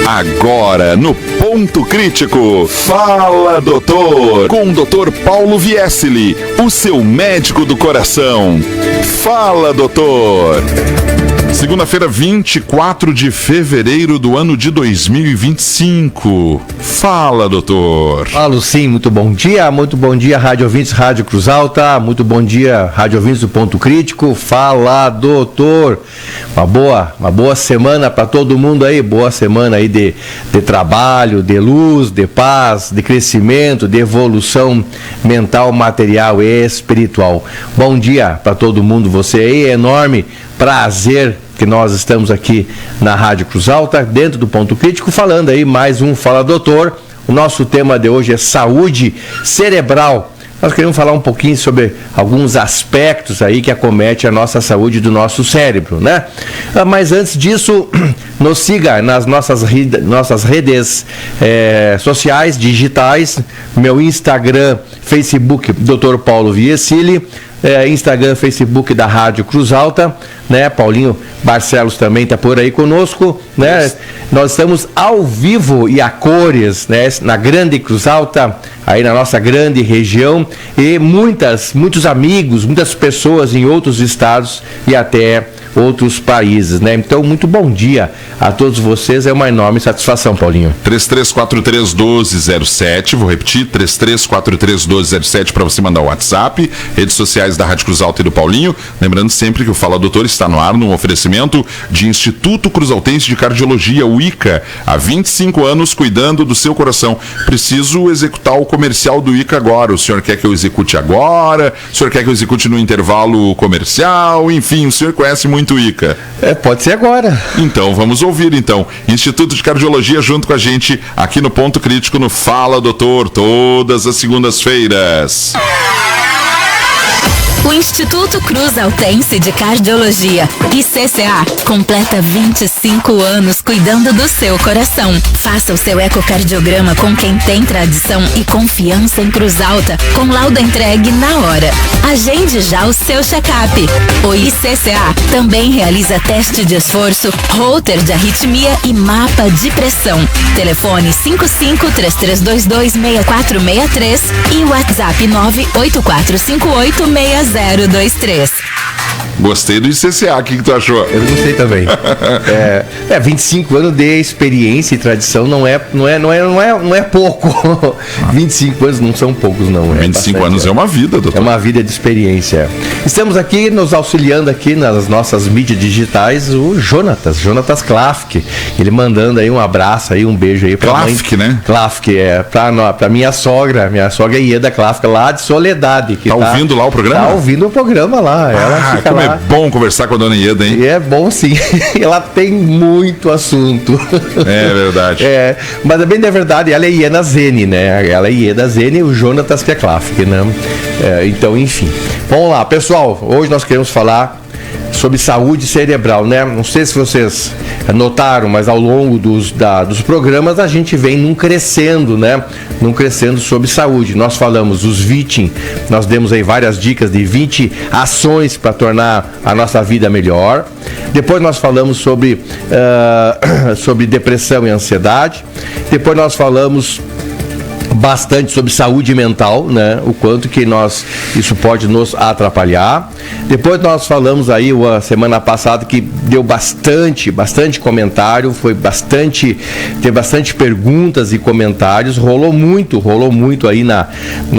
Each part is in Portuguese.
Agora, no Ponto Crítico, Fala Doutor, com o Dr. Paulo Viesili, o seu médico do coração. Fala Doutor. Segunda-feira, 24 de fevereiro do ano de 2025. Fala, doutor. Falo sim, muito bom dia, rádio ouvintes, Rádio Cruz Alta, muito bom dia, rádio ouvintes do Ponto Crítico. Fala, doutor. Uma boa semana para todo mundo aí, boa semana aí de trabalho, de luz, de paz, de crescimento, de evolução mental, material e espiritual. Bom dia para todo mundo, você aí, enorme prazer que nós estamos aqui na Rádio Cruz Alta, dentro do Ponto Crítico, falando aí mais um Fala Doutor. O nosso tema de hoje é saúde cerebral. Nós queremos falar um pouquinho sobre alguns aspectos aí que acometem a nossa saúde do nosso cérebro, né? Mas antes disso, nos siga nas nossas redes sociais, digitais, meu Instagram, Facebook, Dr. Paulo Viesili, Instagram, Facebook da Rádio Cruz Alta, né? Paulinho Barcelos também está por aí conosco, né? Nós estamos ao vivo e a cores, né? Na Grande Cruz Alta, aí na nossa grande região, e muitos amigos, muitas pessoas em outros estados e até outros países, né? Então, muito bom dia a todos vocês, é uma enorme satisfação, Paulinho. 3343-1207, vou repetir, 3343-1207 para você mandar o WhatsApp, redes sociais da Rádio Cruz Alta e do Paulinho, lembrando sempre que o Fala Doutor está no ar num oferecimento de Instituto Cruzaltense de Cardiologia, o ICA, há 25 anos cuidando do seu coração. Preciso executar o comercial do ICA agora, o senhor quer que eu execute agora? O senhor quer que eu execute no intervalo comercial? Enfim, o senhor conhece muito o ICA. Pode ser agora. Então, vamos ouvir então. Instituto de Cardiologia junto com a gente aqui no Ponto Crítico no Fala Doutor, todas as segundas-feiras. O Instituto Cruzaltense de Cardiologia, ICCA, completa 25 anos cuidando do seu coração. Faça o seu ecocardiograma com quem tem tradição e confiança em Cruz Alta, com laudo entregue na hora. Agende já o seu check-up. O ICCA também realiza teste de esforço, holter de arritmia e mapa de pressão. Telefone 55-3322-6463 e WhatsApp 98458-6023. Gostei do ICCA, o que tu achou? Eu gostei também. 25 anos de experiência e tradição não é pouco. 25 anos não são poucos, não. 25 anos é uma vida, doutor. É uma vida de experiência. Estamos aqui nos auxiliando aqui nas nossas mídias digitais, o Jonatas Klafke. Ele mandando aí um abraço aí, um beijo aí pra Klafke, mãe. Né? Klafke, pra minha sogra Ieda Klafke, lá de Soledade. Que tá ouvindo lá o programa? Tá ouvindo o programa lá. Ela fica como lá. É bom conversar com a dona Ieda, hein? É bom sim, ela tem muito assunto. É verdade. Mas bem da verdade, ela é Ieda Zene, né? Ela é Ieda Zene e o Jonatas Klafke, né? Então, enfim. Vamos lá, pessoal, hoje nós queremos falar sobre saúde cerebral, né? Não sei se vocês notaram, mas ao longo dos programas a gente vem num crescendo sobre saúde. Nós falamos dos 20, nós demos aí várias dicas de 20 ações para tornar a nossa vida melhor. Depois nós falamos sobre depressão e ansiedade. Depois nós falamos bastante sobre saúde mental, né? O quanto que isso pode nos atrapalhar. Depois nós falamos aí a semana passada que deu bastante comentário, teve bastante perguntas e comentários, rolou muito aí na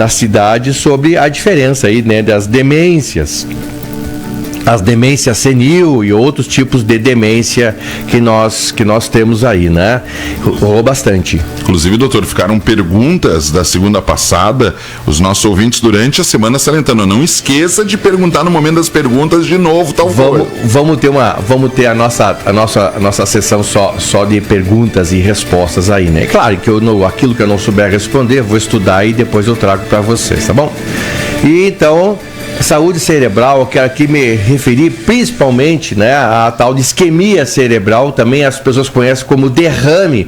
cidade sobre a diferença aí, né, das demências. As demências senil e outros tipos de demência que nós temos aí, né? Rolou bastante. Inclusive, doutor, ficaram perguntas da segunda passada, os nossos ouvintes durante a semana salientando. Não esqueça de perguntar no momento das perguntas de novo, tal coisa. Vamos ter a nossa sessão só de perguntas e respostas aí, né? Claro que aquilo que eu não souber responder, vou estudar e depois eu trago para vocês, tá bom? E então, Saúde cerebral, eu quero aqui me referir principalmente, né, a tal de isquemia cerebral, também as pessoas conhecem como derrame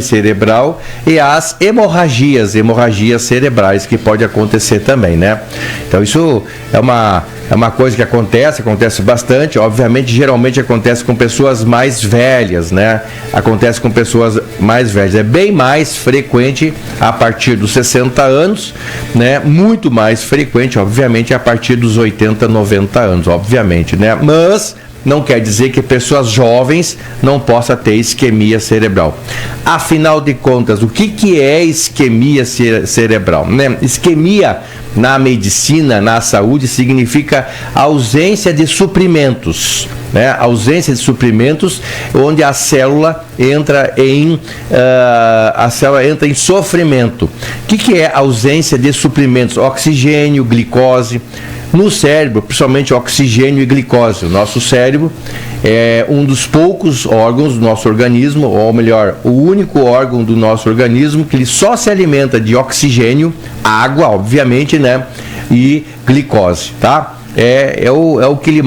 cerebral, e as hemorragias cerebrais que pode acontecer também, né? Então isso é uma coisa que acontece bastante, obviamente, geralmente acontece com pessoas mais velhas, né? Acontece com pessoas mais velhas, é bem mais frequente a partir dos 60 anos, né? Muito mais frequente, obviamente, a partir dos 80, 90 anos, obviamente, né? Mas não quer dizer que pessoas jovens não possam ter isquemia cerebral. Afinal de contas, o que é isquemia cerebral, né? Isquemia na medicina, na saúde, significa ausência de suprimentos, né? Ausência de suprimentos, onde a célula entra em sofrimento. O que é ausência de suprimentos? Oxigênio, glicose. No cérebro, principalmente oxigênio e glicose. O nosso cérebro é um dos poucos órgãos do nosso organismo, ou melhor, o único órgão do nosso organismo que ele só se alimenta de oxigênio, água, obviamente, né? E glicose, tá? É o que ele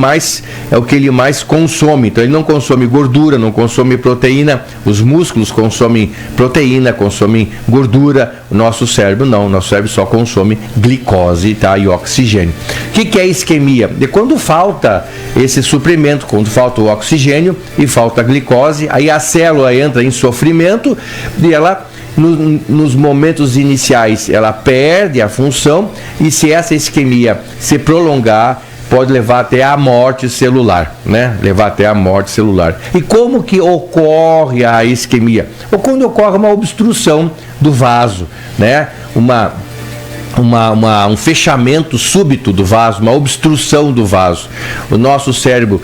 mais consome. Então ele não consome gordura, não consome proteína. Os músculos consomem proteína, consomem gordura. O nosso cérebro não, o nosso cérebro só consome glicose, tá? E oxigênio. O que é isquemia? É quando falta esse suprimento, quando falta o oxigênio e falta a glicose, aí a célula entra em sofrimento e ela, nos momentos iniciais, ela perde a função, e se essa isquemia se prolongar, pode levar até a morte celular, né? Levar até a morte celular. E como que ocorre a isquemia? Ou quando ocorre uma obstrução do vaso, né? Um fechamento súbito do vaso, uma obstrução do vaso. O nosso cérebro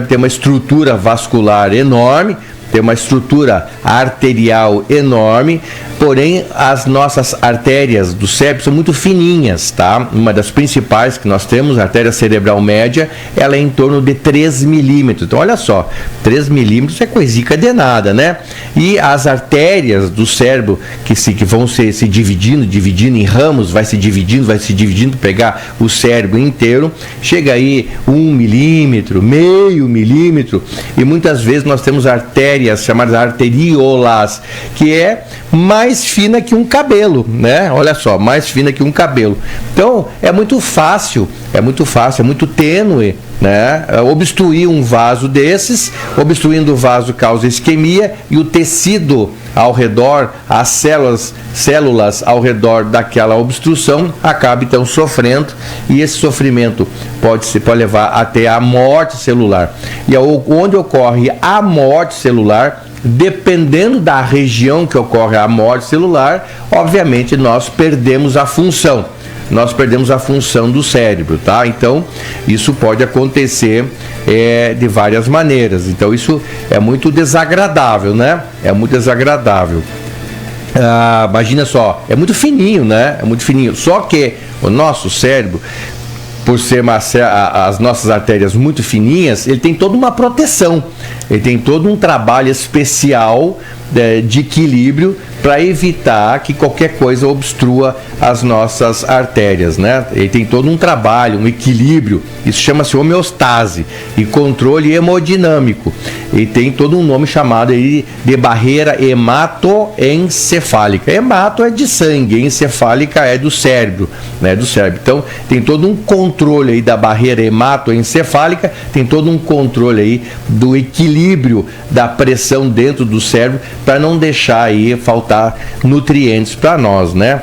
tem uma estrutura vascular enorme, tem uma estrutura arterial enorme, porém as nossas artérias do cérebro são muito fininhas, tá? Uma das principais que nós temos, a artéria cerebral média, ela é em torno de 3 milímetros. Então, olha só, 3 milímetros é coisica de nada, né? E as artérias do cérebro que vão se dividindo em ramos, vai se dividindo, pegar o cérebro inteiro, chega aí 1 milímetro, meio milímetro, e muitas vezes nós temos artérias chamadas arteriolas, que é mais fina que um cabelo, né? Olha só, mais fina que um cabelo. Então, é muito fácil, é muito tênue, né? Obstruir um vaso desses. Obstruindo o vaso causa isquemia, e o tecido ao redor, as células ao redor daquela obstrução acaba então sofrendo, e esse sofrimento pode levar até a morte celular. E onde ocorre a morte celular, dependendo da região que ocorre a morte celular, obviamente nós perdemos a função. Do cérebro, tá? Então, isso pode acontecer de várias maneiras. Então, isso é muito desagradável, né? É muito desagradável. Imagina só, é muito fininho, né? É muito fininho. Só que o nosso cérebro, por ser as nossas artérias muito fininhas, ele tem toda uma proteção. Ele tem todo um trabalho especial de equilíbrio para evitar que qualquer coisa obstrua as nossas artérias, né? Ele tem todo um trabalho, um equilíbrio, isso chama-se homeostase e controle hemodinâmico. Ele tem todo um nome chamado aí de barreira hematoencefálica. Hemato é de sangue, encefálica é do cérebro, né? Do cérebro. Então, tem todo um controle aí da barreira hematoencefálica, tem todo um controle aí do equilíbrio da pressão dentro do cérebro, para não deixar aí faltar nutrientes para nós, né?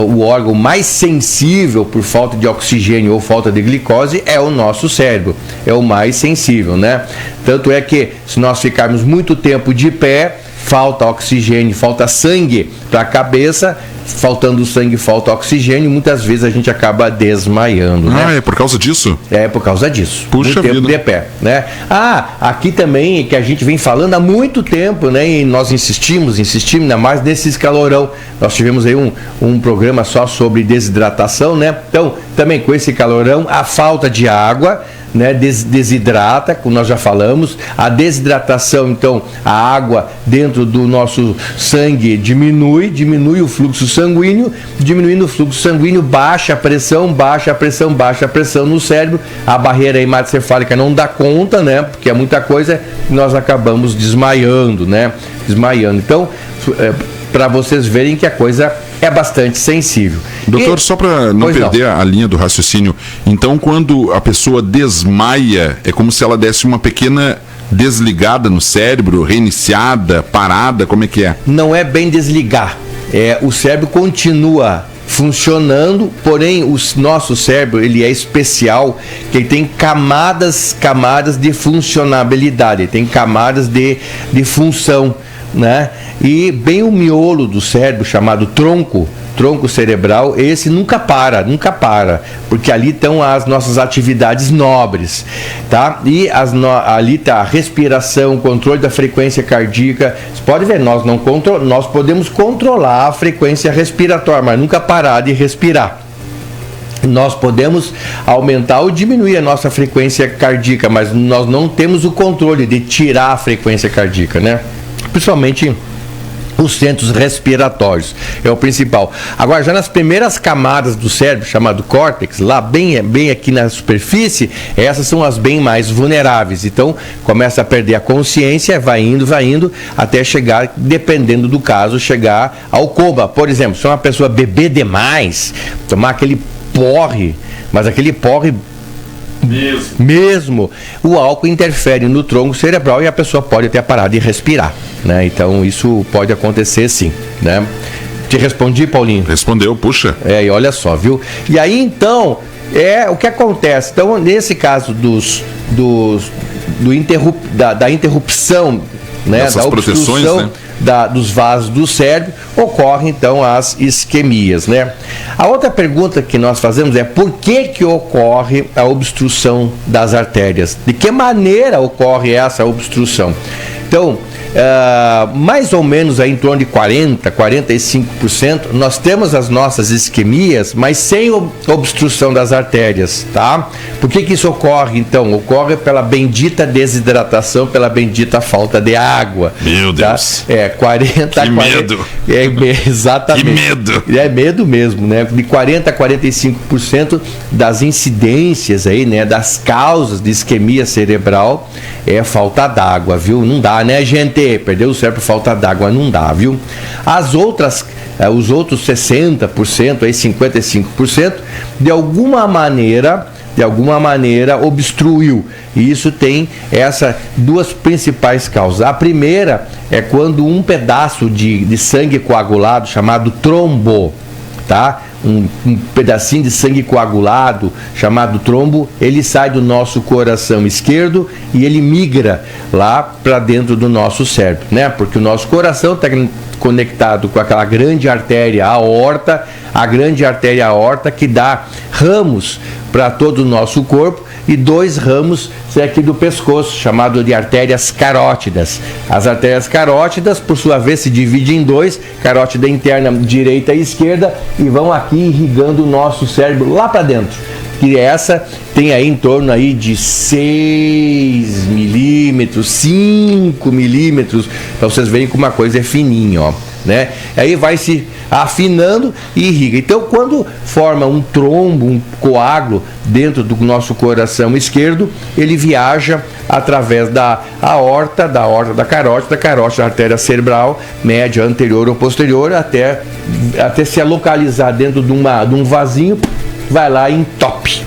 O órgão mais sensível por falta de oxigênio ou falta de glicose é o nosso cérebro, é o mais sensível, né? Tanto é que se nós ficarmos muito tempo de pé, falta oxigênio, falta sangue para a cabeça, faltando sangue, falta oxigênio, muitas vezes a gente acaba desmaiando, né? É por causa disso? É por causa disso. Puxa vida. Muito tempo de pé, né? Aqui também, que a gente vem falando há muito tempo, né? E nós insistimos, ainda mais nesses calorão. Nós tivemos aí um programa só sobre desidratação, né? Então, também com esse calorão, a falta de água, né, desidrata, como nós já falamos. A desidratação, então, a água dentro do nosso sangue diminui o fluxo sanguíneo. Diminuindo o fluxo sanguíneo, baixa a pressão no cérebro. A barreira hematocefálica não dá conta, né, porque é muita coisa, e nós acabamos desmaiando, né? Então, para vocês verem que a coisa é bastante sensível. Doutor, só para não perder a linha do raciocínio, então quando a pessoa desmaia, é como se ela desse uma pequena desligada no cérebro, reiniciada, parada, como é que é? Não é bem desligar, o cérebro continua funcionando, porém o nosso cérebro, ele é especial, que ele tem camadas de funcionabilidade, ele tem camadas de função, né? E bem o miolo do cérebro, chamado tronco cerebral, esse nunca para, porque ali estão as nossas atividades nobres, tá? E ali está a respiração, o controle da frequência cardíaca. Você pode ver, nós podemos controlar a frequência respiratória, mas nunca parar de respirar. Nós podemos aumentar ou diminuir a nossa frequência cardíaca, mas nós não temos o controle de tirar a frequência cardíaca, né? Principalmente os centros respiratórios, é o principal. Agora, já nas primeiras camadas do cérebro, chamado córtex, lá bem aqui na superfície, essas são as bem mais vulneráveis. Então, começa a perder a consciência, vai indo, até chegar, dependendo do caso, chegar ao coma. Por exemplo, se uma pessoa beber demais, tomar aquele porre, mas aquele porre mesmo, o álcool interfere no tronco cerebral e a pessoa pode até parar de respirar, né? Então isso pode acontecer sim, né? Te respondi, Paulinho? Respondeu, puxa. E olha só, viu? E aí então, o que acontece? Então, nesse caso da interrupção, né? Essas da proteções, né? Dos vasos do cérebro, ocorrem então as isquemias, né? A outra pergunta que nós fazemos é: por que ocorre a obstrução das artérias? De que maneira ocorre essa obstrução? Então, mais ou menos aí em torno de 45%, nós temos as nossas isquemias, mas sem obstrução das artérias, tá? Por que isso ocorre, então? Ocorre pela bendita desidratação, pela bendita falta de água. Meu Deus. Tá? 40... Que medo. Exatamente. Que medo. É medo mesmo, né? De 40% a 45% das incidências aí, né? Das causas de isquemia cerebral é falta d'água, viu? Não dá, né, gente? Perdeu o cérebro por falta d'água, não dá, viu? Os outros 60%, aí 55%, de alguma maneira obstruiu. E isso tem essas duas principais causas. A primeira é quando um pedaço de sangue coagulado, chamado trombo, tá? Um pedacinho de sangue coagulado, chamado trombo, ele sai do nosso coração esquerdo e ele migra lá para dentro do nosso cérebro, né? Porque o nosso coração está conectado com aquela grande artéria aorta, a grande artéria aorta que dá ramos para todo o nosso corpo, e 2 ramos aqui do pescoço, chamado de artérias carótidas. As artérias carótidas, por sua vez, se dividem em 2, carótida interna direita e esquerda, e vão aqui irrigando o nosso cérebro lá para dentro. Que essa tem aí em torno aí de 6 milímetros, 5 milímetros, para vocês verem como uma coisa é fininha, ó, né? Aí vai se afinando e irriga. Então, quando forma um trombo, um coágulo dentro do nosso coração esquerdo, ele viaja através da aorta da carótida, da artéria cerebral, média, anterior ou posterior, até se localizar dentro de um vasinho, vai lá e entope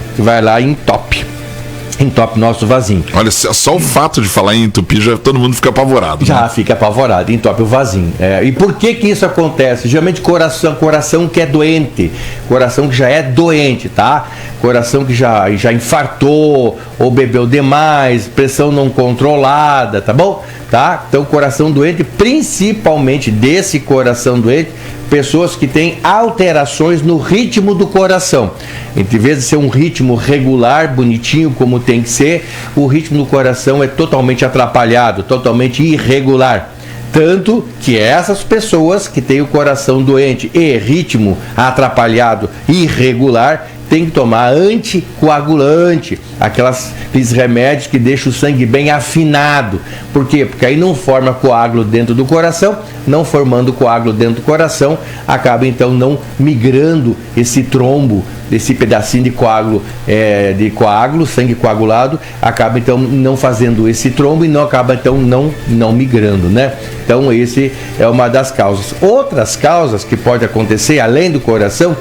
nosso vasinho. Olha, só o fato de falar em entupir, já todo mundo fica apavorado. Já, né? Fica apavorado, entope o vasinho. E por que isso acontece? Geralmente coração que é doente, coração que já é doente, tá? Coração que já infartou ou bebeu demais, pressão não controlada, tá bom? Tá? Então, coração doente, principalmente desse coração doente, pessoas que têm alterações no ritmo do coração. Em vez de ser um ritmo regular, bonitinho, como tem que ser, o ritmo do coração é totalmente atrapalhado, totalmente irregular. Tanto que essas pessoas que têm o coração doente e ritmo atrapalhado, irregular, tem que tomar anticoagulante, aqueles remédios que deixam o sangue bem afinado. Por quê? Porque aí não forma coágulo dentro do coração, não formando coágulo dentro do coração, acaba então não migrando esse trombo, esse pedacinho de coágulo, sangue coagulado, acaba então não fazendo esse trombo e não acaba então não migrando, né? Então esse é uma das causas. Outras causas que pode acontecer além do coração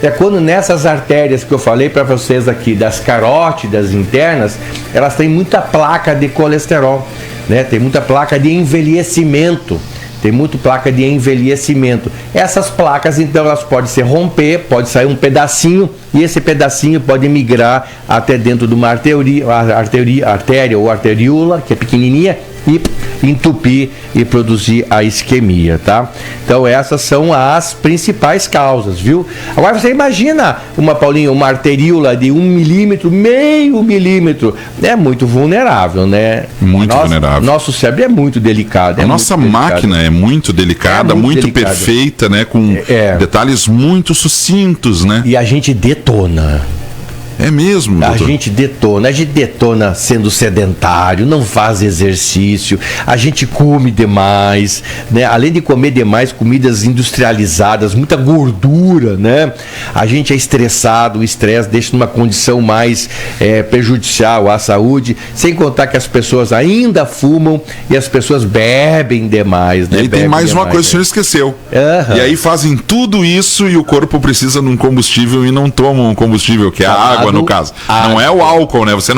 é quando nessas artérias que eu falei para vocês aqui, das carótidas internas, elas têm muita placa de colesterol, né? Tem muita placa de envelhecimento. Tem muita placa de envelhecimento. Essas placas, então, elas podem se romper, pode sair um pedacinho, e esse pedacinho pode migrar até dentro de uma artéria ou arteríola, que é pequenininha, e entupir e produzir a isquemia, tá? Então essas são as principais causas, viu? Agora você imagina uma arteríola de 1 milímetro, meio milímetro, é muito vulnerável, né? Muito vulnerável. Nosso cérebro é muito delicado. A nossa máquina é muito delicada, muito perfeita, né? Com detalhes muito sucintos, né? E a gente detona. É mesmo, doutor? A gente detona sendo sedentário, não faz exercício, a gente come demais, né? Além de comer demais, comidas industrializadas, muita gordura, né? A gente é estressado, o estresse deixa numa condição mais prejudicial à saúde, sem contar que as pessoas ainda fumam e as pessoas bebem demais, né? E aí tem mais uma coisa que o senhor esqueceu. E aí fazem tudo isso e o corpo precisa de um combustível e não tomam um combustível, que é a água. No caso, não é o álcool, né? Você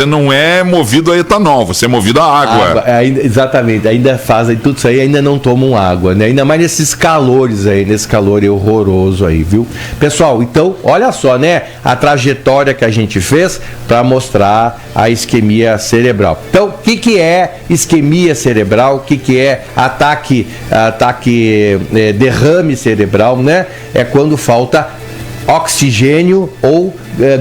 não é movido a etanol, você é movido a água. Exatamente, ainda fazem tudo isso aí, ainda não tomam água, né? Ainda mais nesses calores aí, nesse calor horroroso aí, viu? Pessoal, então, olha só, né? A trajetória que a gente fez para mostrar a isquemia cerebral. Então, o que é isquemia cerebral? O que é derrame cerebral, né? É quando falta oxigênio ou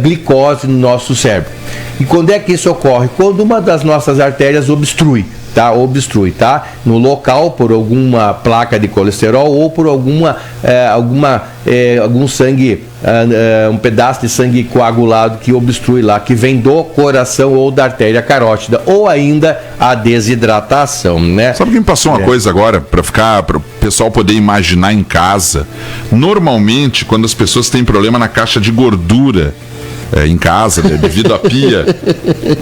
glicose no nosso cérebro. E quando é que isso ocorre? Quando uma das nossas artérias obstrui, tá? No local, por alguma placa de colesterol ou por algum sangue, um pedaço de sangue coagulado que obstrui lá, que vem do coração ou da artéria carótida, ou ainda a desidratação, né? Sabe quem passou uma coisa agora, para o pessoal poder imaginar em casa? Normalmente, quando as pessoas têm problema na caixa de gordura, em casa, devido à pia,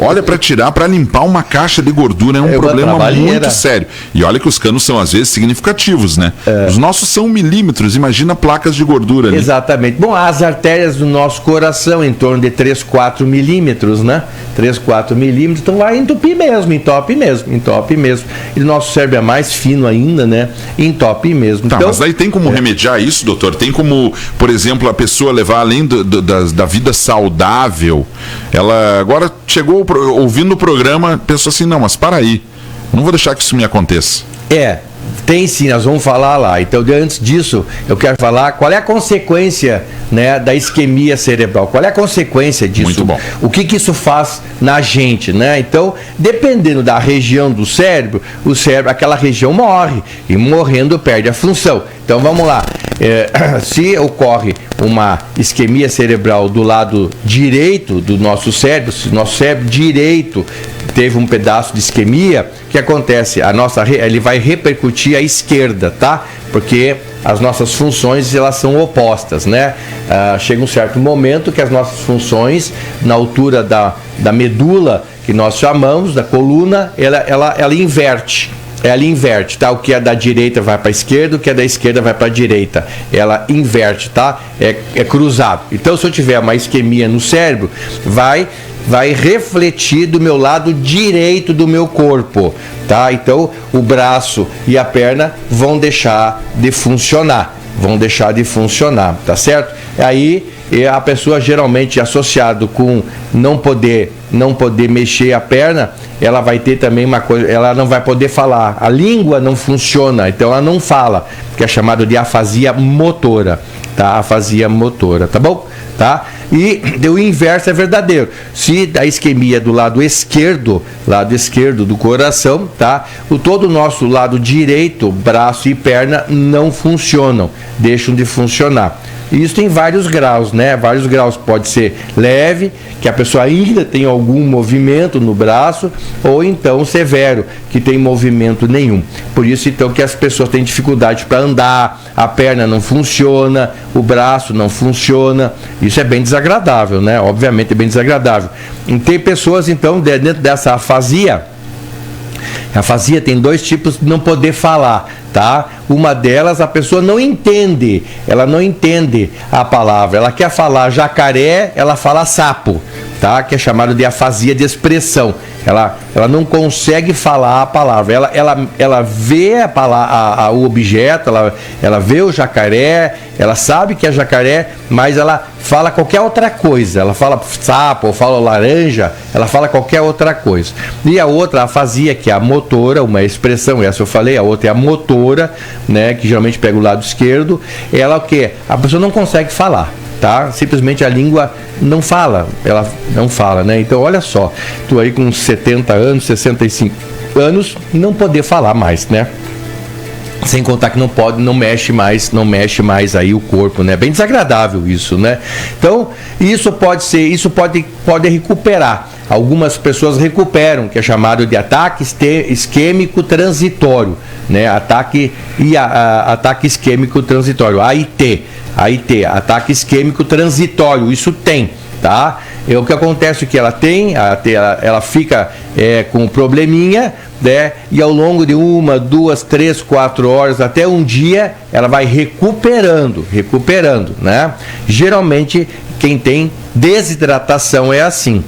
olha, para limpar uma caixa de gordura é um problema muito sério. E olha que os canos são às vezes significativos, né? Os nossos são milímetros, imagina placas de gordura ali. Exatamente. Bom, as artérias do nosso coração em torno de 3, 4 milímetros, né? 3, 4 milímetros, então vai entupir mesmo, entope mesmo. E o nosso cérebro é mais fino ainda, né? Entope mesmo. Tá, então, mas daí tem como remediar isso, doutor? Tem como, por exemplo, a pessoa levar além da vida saudável? Ela agora chegou ouvindo o programa, pensou assim, não, mas para aí, não vou deixar que isso me aconteça. Tem sim, nós vamos falar lá. Então, antes disso, eu quero falar qual é a consequência, né, da isquemia cerebral. Qual é a consequência disso? Muito bom. O que isso faz na gente, né? Então, dependendo da região do cérebro, aquela região morre. E morrendo, perde a função. Então, vamos lá. Se ocorre uma isquemia cerebral do lado direito do nosso cérebro, se o nosso cérebro direito teve um pedaço de isquemia, o que acontece? Ele vai repercutir à esquerda, tá? Porque as nossas funções, elas são opostas, né? Chega um certo momento que as nossas funções, na altura da medula, que nós chamamos, da coluna, ela inverte. Ela inverte, tá? O que é da direita vai para a esquerda, o que é da esquerda vai para a direita. Ela inverte, tá? É cruzado. Então, se eu tiver uma isquemia no cérebro, vai refletir do meu lado direito do meu corpo, tá? Então, o braço e a perna vão deixar de funcionar, tá certo? Aí, a pessoa geralmente associado com não poder mexer a perna, ela vai ter também uma coisa, ela não vai poder falar, a língua não funciona, então ela não fala, que é chamado de afasia motora, tá? Afasia motora, tá bom? Tá? E o inverso é verdadeiro. Se a isquemia do lado esquerdo do coração, tá? Todo o nosso lado direito, braço e perna, não funcionam, deixam de funcionar. E isso tem vários graus, né? Vários graus. Pode ser leve, que a pessoa ainda tem algum movimento no braço, ou então severo, que tem movimento nenhum. Por isso, então, que as pessoas têm dificuldade para andar, a perna não funciona, o braço não funciona. Isso é bem desagradável, né? Obviamente é bem desagradável. E tem pessoas, então, dentro dessa afasia. A afasia tem 2 tipos de não poder falar, tá? Uma delas, a pessoa não entende, ela não entende a palavra. Ela quer falar jacaré, ela fala sapo, tá? Que é chamado de afasia de expressão. Ela não consegue falar a palavra. Ela vê o objeto, ela vê o jacaré, ela sabe que é jacaré, mas ela fala qualquer outra coisa. Ela fala sapo, ou fala laranja, ela fala qualquer outra coisa. E a outra afasia, que é a motora, uma expressão, essa eu falei, a outra é a motora, né, que geralmente pega o lado esquerdo. Ela o quê? A pessoa não consegue falar. Tá? Simplesmente a língua não fala, ela não fala, né? Então, olha só, tu aí com 70 anos, 65 anos, não poder falar mais, né? Sem contar que não mexe mais aí o corpo, né? Bem desagradável isso, né? Então, isso pode recuperar. Algumas pessoas recuperam, que é chamado de ataque isquêmico transitório, né? Ataque isquêmico transitório, AIT, ataque isquêmico transitório, isso tem, tá? O que acontece é que ela fica com um probleminha, né? E ao longo de 1, 2, 3, 4 horas, até um dia, ela vai recuperando, né? Geralmente, quem tem desidratação é assim.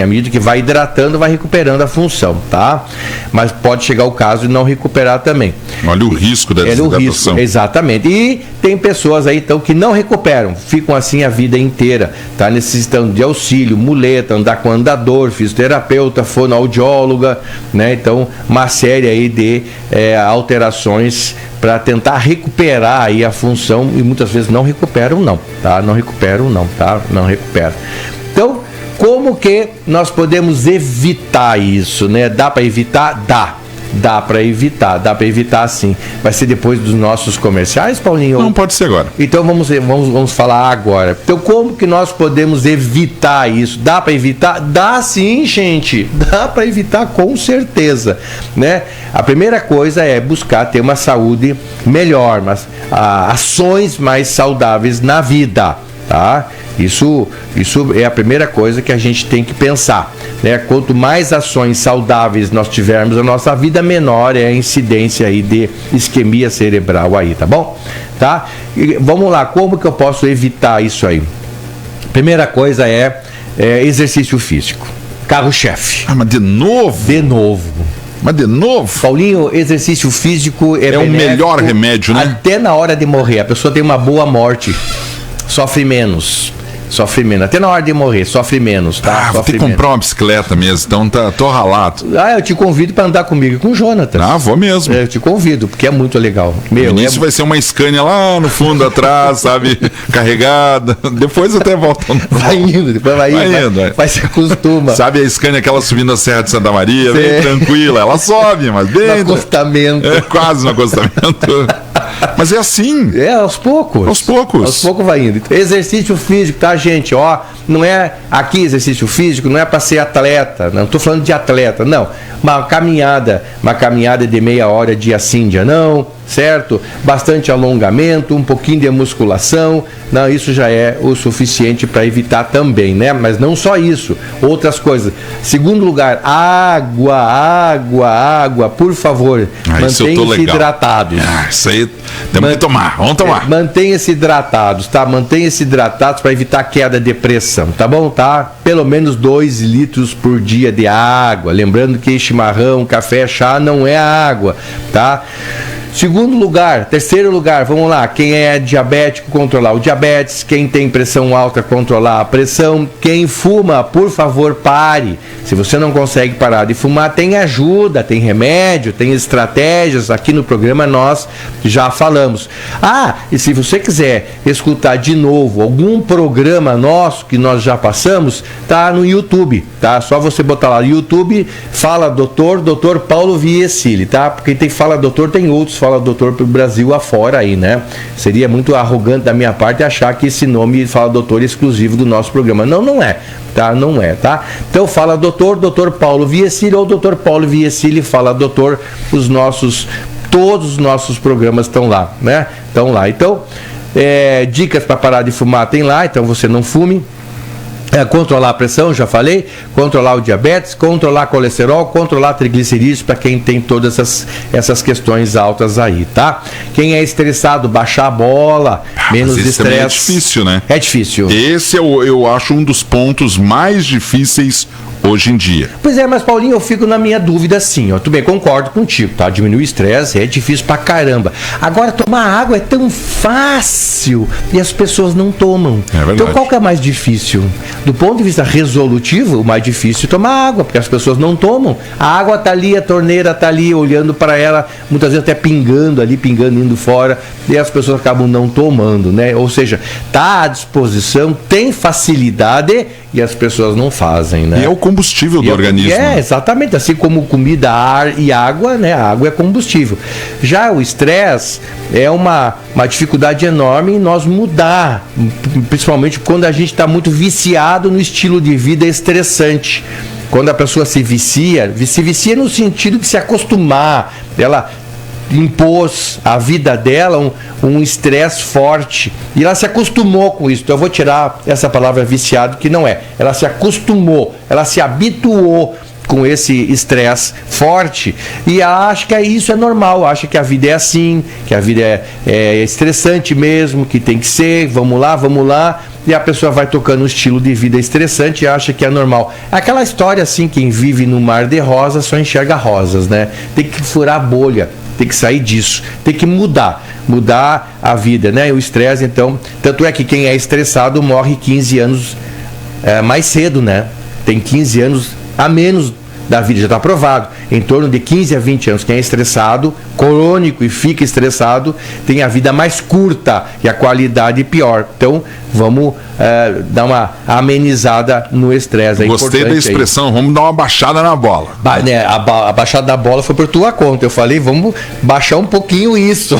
À medida que vai hidratando, vai recuperando a função, tá? Mas pode chegar o caso de não recuperar também. Olha o risco da desidratação. Exatamente. E tem pessoas aí, então, que não recuperam, ficam assim a vida inteira, tá? Necessitando de auxílio, muleta, andar com andador, fisioterapeuta, fonoaudióloga, né? Então, uma série aí de alterações para tentar recuperar aí a função, e muitas vezes não recuperam não, tá? Não recuperam. Então, como que nós podemos evitar isso, né? Dá para evitar? Dá para evitar sim. Vai ser depois dos nossos comerciais, Paulinho? Não, pode ser agora. Então vamos falar agora. Então, como que nós podemos evitar isso? Dá para evitar? Dá sim, gente. Dá para evitar com certeza, né? A primeira coisa é buscar ter uma saúde melhor, ações mais saudáveis na vida, tá? Isso é a primeira coisa que a gente tem que pensar, né? Quanto mais ações saudáveis nós tivermos na nossa vida, menor é a incidência aí de isquemia cerebral aí, tá bom? Tá? E vamos lá, como que eu posso evitar isso aí? Primeira coisa é exercício físico. Carro-chefe. Mas de novo? Mas de novo? Paulinho, exercício físico é o melhor remédio, né? Até na hora de morrer, a pessoa tem uma boa morte. Sofre menos. Até na hora de morrer, sofre menos, tá? Vou ter que comprar uma bicicleta mesmo, então tô ralado. Eu te convido para andar comigo e com o Jonathan. Vou mesmo. Eu te convido, porque é muito legal. No início vai ser uma Scania lá no fundo atrás, sabe? Carregada. Depois até volta. Vai indo. Vai se acostuma. Sabe a Scania, aquela subindo a Serra de Santa Maria, bem tranquila. Ela sobe, mas bem... No acostamento. Quase no acostamento. Mas é assim. Aos poucos. Aos poucos vai indo. Exercício físico, tá, gente? Não é aqui exercício físico, não é para ser atleta. Não estou falando de atleta, não. Uma caminhada de meia hora, dia sim, dia não, certo? Bastante alongamento, um pouquinho de musculação. Não, isso já é o suficiente para evitar também, né? Mas não só isso, outras coisas. Segundo lugar, água, por favor. Mantenham-se hidratados. Isso aí temos que tomar, vamos tomar. Mantenha-se hidratados, tá? Mantenha-se hidratados para evitar queda de pressão, tá bom? Tá? Pelo menos 2 litros por dia de água. Lembrando que chimarrão, café, chá não é água, tá? Terceiro lugar, vamos lá, quem é diabético, controlar o diabetes, quem tem pressão alta, controlar a pressão, quem fuma, por favor, pare. Se você não consegue parar de fumar, tem ajuda, tem remédio, tem estratégias, aqui no programa nós já falamos. E se você quiser escutar de novo algum programa nosso que nós já passamos, tá no YouTube, tá? Só você botar lá no YouTube, Fala Doutor Paulo Viecili, tá? Porque tem Fala Doutor, tem outros Fala Doutor pro Brasil afora aí, né? Seria muito arrogante da minha parte achar que esse nome Fala Doutor é exclusivo do nosso programa. Não é, tá? Não é, tá? Então Fala Doutor, Dr. Paulo Viecili ou Dr. Paulo Viecili Fala Doutor, todos os nossos programas estão lá, né? Estão lá. Então, dicas para parar de fumar tem lá, então você não fume. Controlar a pressão, já falei, controlar o diabetes, controlar colesterol, controlar triglicerídeos para quem tem todas essas questões altas aí, tá? Quem é estressado, baixar a bola, menos estresse. É difícil, né? É difícil. Esse eu acho um dos pontos mais difíceis hoje em dia. Pois é, mas Paulinho, eu fico na minha dúvida assim, ó. Tudo bem, concordo contigo, tá? Diminuir o estresse é difícil pra caramba. Agora, tomar água é tão fácil e as pessoas não tomam. É verdade. Então, qual que é mais difícil? Do ponto de vista resolutivo, o mais difícil é tomar água, porque as pessoas não tomam. A água tá ali, a torneira tá ali, olhando para ela, muitas vezes até pingando, indo fora, e as pessoas acabam não tomando, né? Ou seja, tá à disposição, tem facilidade e as pessoas não fazem, né? E é o combustível do organismo. Exatamente, assim como comida, ar e água, né? A água é combustível. Já o estresse é uma dificuldade enorme em nós mudar, principalmente quando a gente está muito viciado no estilo de vida estressante. Quando a pessoa se vicia no sentido de se acostumar, ela impôs à vida dela um estresse forte e ela se acostumou com isso. Então eu vou tirar essa palavra viciado, que não é. Ela se acostumou, ela se habituou com esse estresse forte e acha que isso é normal, acha que a vida é assim, que a vida é estressante mesmo, que tem que ser, vamos lá, e a pessoa vai tocando um estilo de vida estressante e acha que é normal. Aquela história assim, quem vive no mar de rosas só enxerga rosas, né? Tem que furar a bolha, tem que sair disso, tem que mudar a vida, né? E o estresse, então, tanto é que quem é estressado morre 15 anos mais cedo, né? Tem 15 anos a menos da vida, já está provado, em torno de 15 a 20 anos. Quem é estressado, crônico e fica estressado, tem a vida mais curta e a qualidade pior. Então, vamos dar uma amenizada no estresse. Gostei da expressão, aí. Vamos dar uma baixada na bola. A baixada da bola foi por tua conta. Eu falei, vamos baixar um pouquinho isso.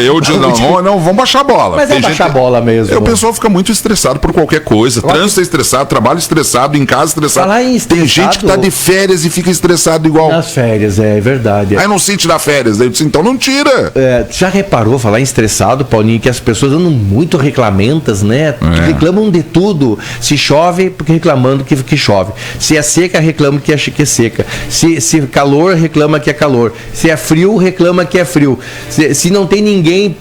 Eu digo, não, vamos baixar a bola. Mas é baixar a bola mesmo. O pessoal fica muito estressado por qualquer coisa. Trânsito estressado, trabalho estressado, em casa estressado. Tem gente que está de férias e fica estressado igual. Nas férias, é verdade. Aí não sei tirar férias. Eu disse, então não tira. Já reparou, falar em estressado, Paulinho, que as pessoas andam muito reclamentas, né? Reclamam de tudo. Se chove, porque reclamando que chove. Se é seca, reclama que é seca. Se calor, reclama que é calor. Se é frio, reclama que é frio. Se não tem ninguém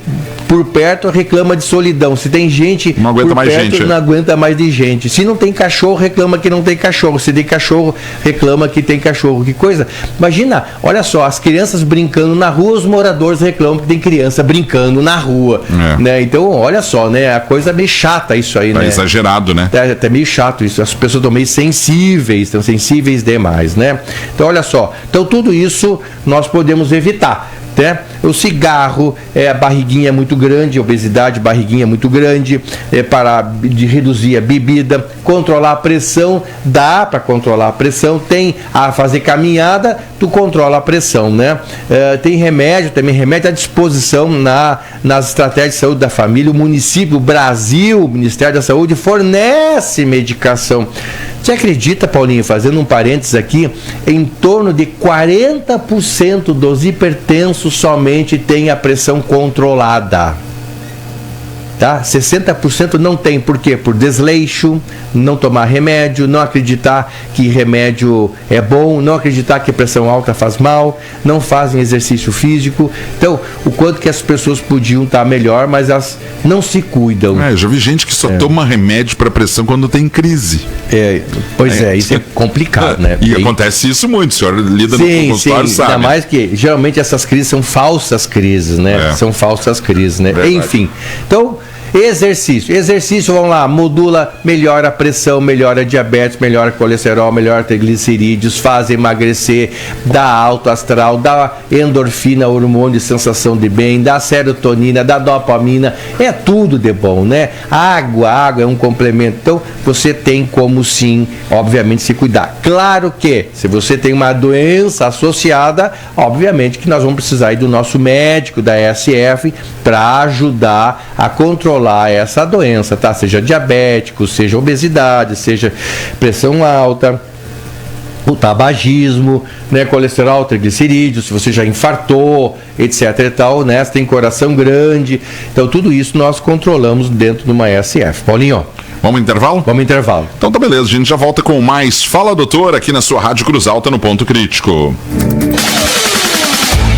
por perto, reclama de solidão. Se tem gente não aguenta mais perto, gente. Não aguenta mais de gente. Se não tem cachorro, reclama que não tem cachorro. Se tem cachorro, reclama que tem cachorro. Que coisa. Imagina, olha só, as crianças brincando na rua, os moradores reclamam que tem criança brincando na rua. Né? Então, olha só, né? A coisa é meio chata isso aí, né? É exagerado, né? É meio chato isso. As pessoas estão meio sensíveis, estão sensíveis demais, né? Então, olha só. Então, tudo isso nós podemos evitar. Né? O cigarro, a barriguinha muito grande, a obesidade, barriguinha muito grande, parar de reduzir a bebida, controlar a pressão, dá para controlar a pressão, tem a fazer caminhada, tu controla a pressão, né? Tem remédio, também remédio à disposição nas estratégias de saúde da família, o município, o Brasil, o Ministério da Saúde fornece medicação. Você acredita, Paulinho, fazendo um parênteses aqui, em torno de 40% dos hipertensos somente tem a pressão controlada. Tá? 60% não tem. Por quê? Por desleixo, não tomar remédio, não acreditar que remédio é bom, não acreditar que a pressão alta faz mal, não fazem exercício físico. Então, o quanto que as pessoas podiam estar melhor, mas elas não se cuidam. Eu já vi gente que só toma remédio para pressão quando tem crise. Isso é complicado, né? E acontece isso muito, o senhor lida no consultório, sabe? Ainda mais que geralmente essas crises são falsas crises, né? São falsas crises, né? Verdade. Enfim, então Exercício, vamos lá, modula, melhora a pressão, melhora a diabetes, melhora colesterol, melhora triglicerídeos, faz emagrecer, dá alto astral, dá endorfina, hormônio de sensação de bem, dá serotonina, dá dopamina, é tudo de bom, né? Água é um complemento, então você tem como sim, obviamente, se cuidar. Claro que, se você tem uma doença associada, obviamente que nós vamos precisar aí do nosso médico, da ESF, para ajudar a controlar essa doença, tá? Seja diabético, seja obesidade, seja pressão alta, o tabagismo, né, colesterol, triglicerídeos, se você já infartou, etc e tal, né, se tem coração grande, então tudo isso nós controlamos dentro de uma ESF. Paulinho, vamos ao intervalo? Vamos ao intervalo. Então tá beleza, a gente já volta com mais Fala Doutor aqui na sua Rádio Cruz Alta no Ponto Crítico.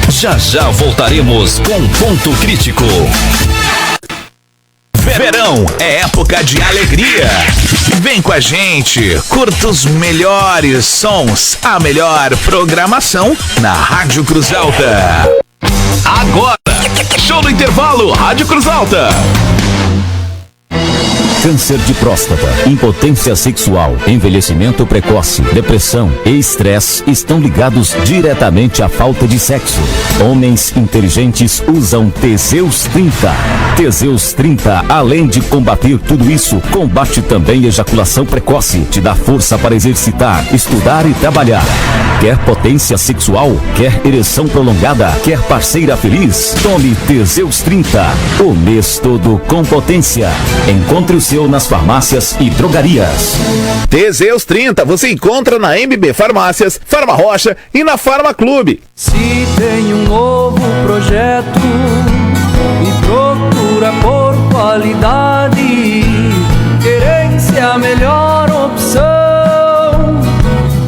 Já voltaremos com Ponto Crítico. Verão é época de alegria. Vem com a gente, curta os melhores sons, a melhor programação na Rádio Cruz Alta. Agora, show do intervalo, Rádio Cruz Alta. Câncer de próstata, impotência sexual, envelhecimento precoce, depressão e estresse estão ligados diretamente à falta de sexo. Homens inteligentes usam Teseus 30. Teseus 30, além de combater tudo isso, combate também ejaculação precoce, te dá força para exercitar, estudar e trabalhar. Quer potência sexual? Quer ereção prolongada? Quer parceira feliz? Tome Teseus 30, o mês todo com potência. Encontre o seu nas farmácias e drogarias. Teseus 30 você encontra na MB Farmácias, Farma Rocha e na Farma Clube. Se tem um novo projeto e procura por qualidade, Querência a melhor opção,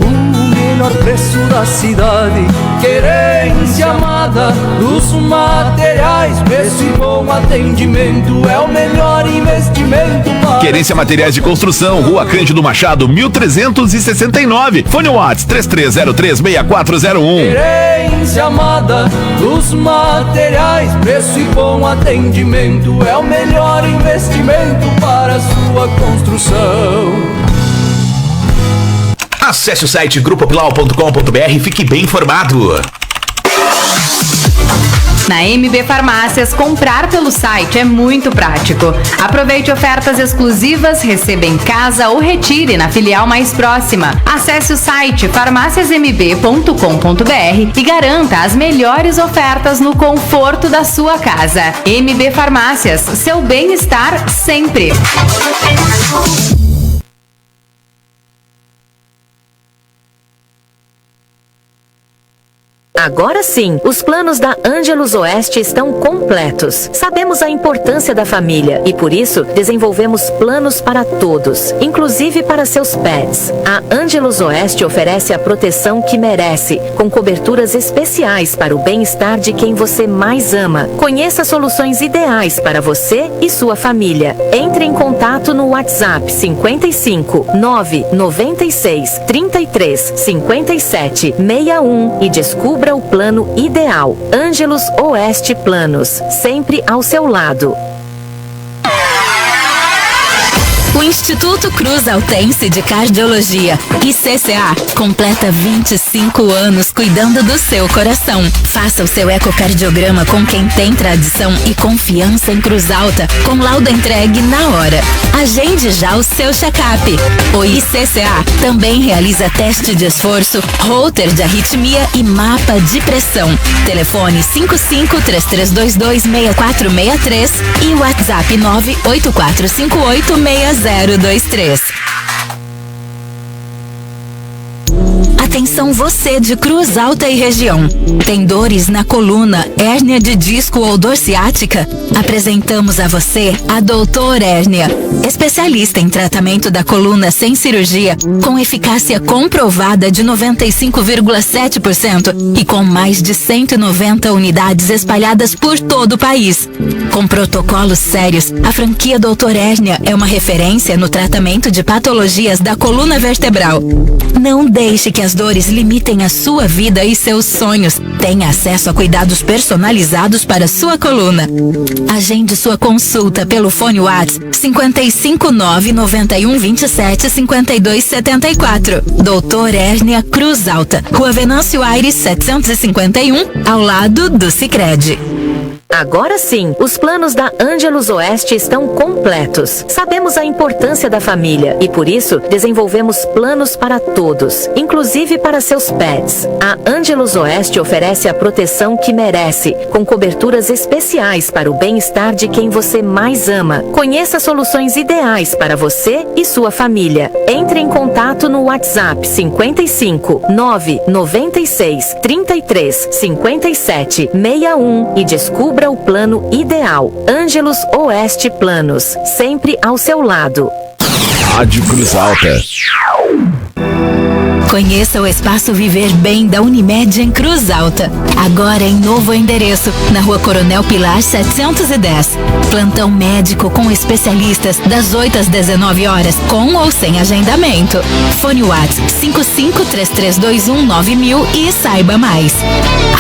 o menor preço da cidade. Querência amada dos materiais, preço e bom atendimento é o melhor investimento para... Querência Materiais de Construção, Rua Cândido Machado, 1369. Fone WhatsApp 33036401. Querência amada dos materiais, preço e bom atendimento é o melhor investimento para a sua construção. Acesse o site grupoplau.com.br e fique bem informado. Na MB Farmácias, comprar pelo site é muito prático. Aproveite ofertas exclusivas, receba em casa ou retire na filial mais próxima. Acesse o site farmáciasmb.com.br e garanta as melhores ofertas no conforto da sua casa. MB Farmácias, seu bem-estar sempre. Agora sim, os planos da Ângelus Oeste estão completos. Sabemos a importância da família e por isso desenvolvemos planos para todos, inclusive para seus pets. A Ângelus Oeste oferece a proteção que merece, com coberturas especiais para o bem-estar de quem você mais ama. Conheça soluções ideais para você e sua família. Entre em contato no WhatsApp 55 996 33 57 61 e descubra o plano ideal. Ângelus Oeste Planos, sempre ao seu lado. O Instituto Cruz Altense de Cardiologia, ICCA, completa 25 anos cuidando do seu coração. Faça o seu ecocardiograma com quem tem tradição e confiança em Cruz Alta, com laudo entregue na hora. Agende já o seu check-up. O ICCA também realiza teste de esforço, holter de arritmia e mapa de pressão. Telefone 55-3322-6463 e WhatsApp 984586023. Atenção você de Cruz Alta e região. Tem dores na coluna, hérnia de disco ou dor ciática? Apresentamos a você a Doutor Hérnia, especialista em tratamento da coluna sem cirurgia, com eficácia comprovada de 95,7% e com mais de 190 unidades espalhadas por todo o país. Com protocolos sérios, a franquia Doutor Hérnia é uma referência no tratamento de patologias da coluna vertebral. Não deixe que as dores limitem a sua vida e seus sonhos. Tenha acesso a cuidados personalizados para sua coluna. Agende sua consulta pelo fone WhatsApp 559-9127-5274. Doutor Hérnia Cruz Alta, Rua Venâncio Aires 751, ao lado do Sicredi. Agora sim, os planos da Ângelus Oeste estão completos. Sabemos a importância da família e, por isso, desenvolvemos planos para todos, inclusive para seus pets. A Ângelus Oeste oferece a proteção que merece, com coberturas especiais para o bem-estar de quem você mais ama. Conheça soluções ideais para você e sua família. Entre em contato no WhatsApp 55 996 33 57 61 e descubra o plano ideal. Ângelus Oeste Planos, sempre ao seu lado. Rádio Cruz Alta. Conheça o Espaço Viver Bem da Unimed em Cruz Alta. Agora em novo endereço, na Rua Coronel Pilar 710. Plantão médico com especialistas das 8 às 19 horas, com ou sem agendamento. Fone WhatsApp 5533219000 e saiba mais.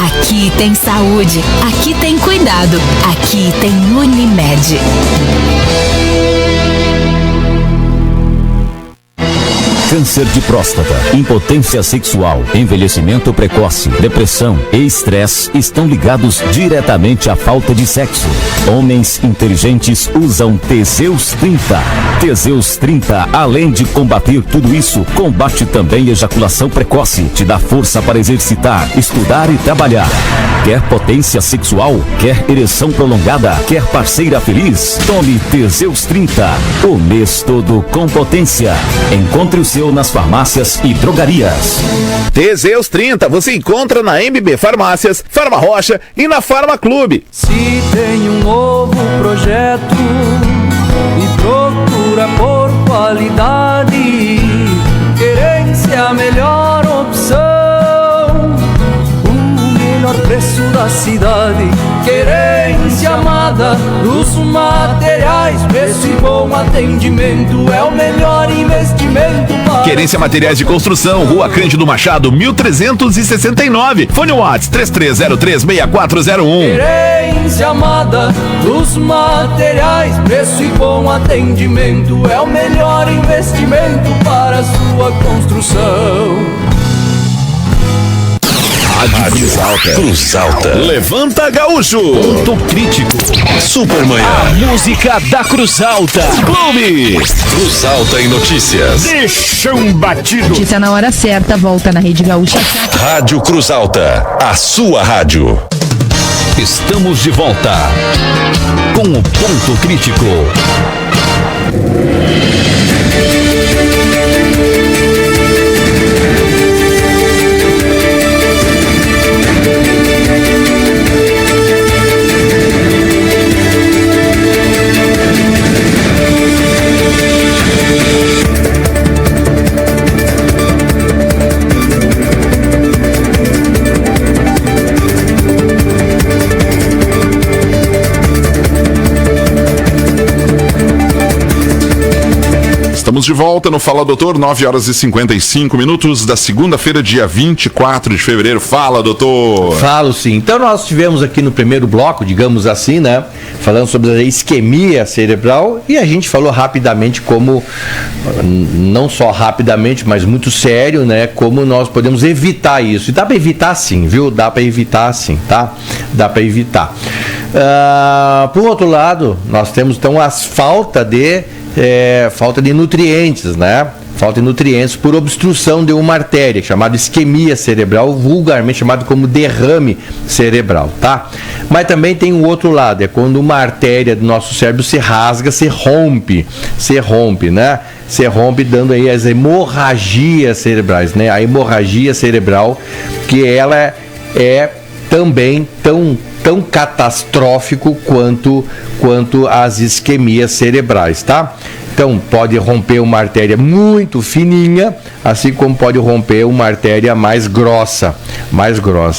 Aqui tem saúde, aqui tem cuidado, aqui tem Unimed. Câncer de próstata, impotência sexual, envelhecimento precoce, depressão e estresse estão ligados diretamente à falta de sexo. Homens inteligentes usam Teseus 30. Teseus 30, além de combater tudo isso, combate também ejaculação precoce, te dá força para exercitar, estudar e trabalhar. Quer potência sexual? Quer ereção prolongada? Quer parceira feliz? Tome Teseus 30. O mês todo com potência. Encontre o seu nas farmácias e drogarias. Teseus 30 você encontra na MB Farmácias, Farma Rocha e na Farma Clube. Se tem um novo projeto e procura por qualidade, querência a melhor opção, o melhor preço da cidade. Querência amada dos materiais, preço e bom atendimento é o melhor investimento para... Querência Materiais de Construção, Rua Cândido Machado, 1369. Fone WhatsApp 33036401. Querência amada dos materiais, preço e bom atendimento é o melhor investimento para a sua construção. Rádio Cruz Alta. Levanta Gaúcho. Ponto crítico. Supermanhã. A música da Cruz Alta. Clube. Cruz Alta em notícias. Deixa um batido. Notícia na hora certa, volta na Rede Gaúcha. Rádio Cruz Alta. A sua rádio. Estamos de volta com o Ponto Crítico. Estamos de volta no Fala Doutor, 9 horas e 55 minutos da segunda-feira, dia 24 de fevereiro. Fala, doutor! Falo sim. Então nós tivemos aqui no primeiro bloco, digamos assim, né? Falando sobre a isquemia cerebral e a gente falou rapidamente como, não só rapidamente, mas muito sério, né? Como nós podemos evitar isso. E dá para evitar sim, viu? Dá para evitar sim, tá? Dá para evitar. Por outro lado, nós temos então as falta de nutrientes, né? Falta de nutrientes por obstrução de uma artéria, chamada isquemia cerebral, vulgarmente chamado como derrame cerebral, tá? Mas também tem um outro lado, é quando uma artéria do nosso cérebro se rasga, se rompe, né? Se rompe dando aí as hemorragias cerebrais, né? A hemorragia cerebral, que ela é também tão catastrófico quanto as isquemias cerebrais, tá? Então, pode romper uma artéria muito fininha, assim como pode romper uma artéria mais grossa,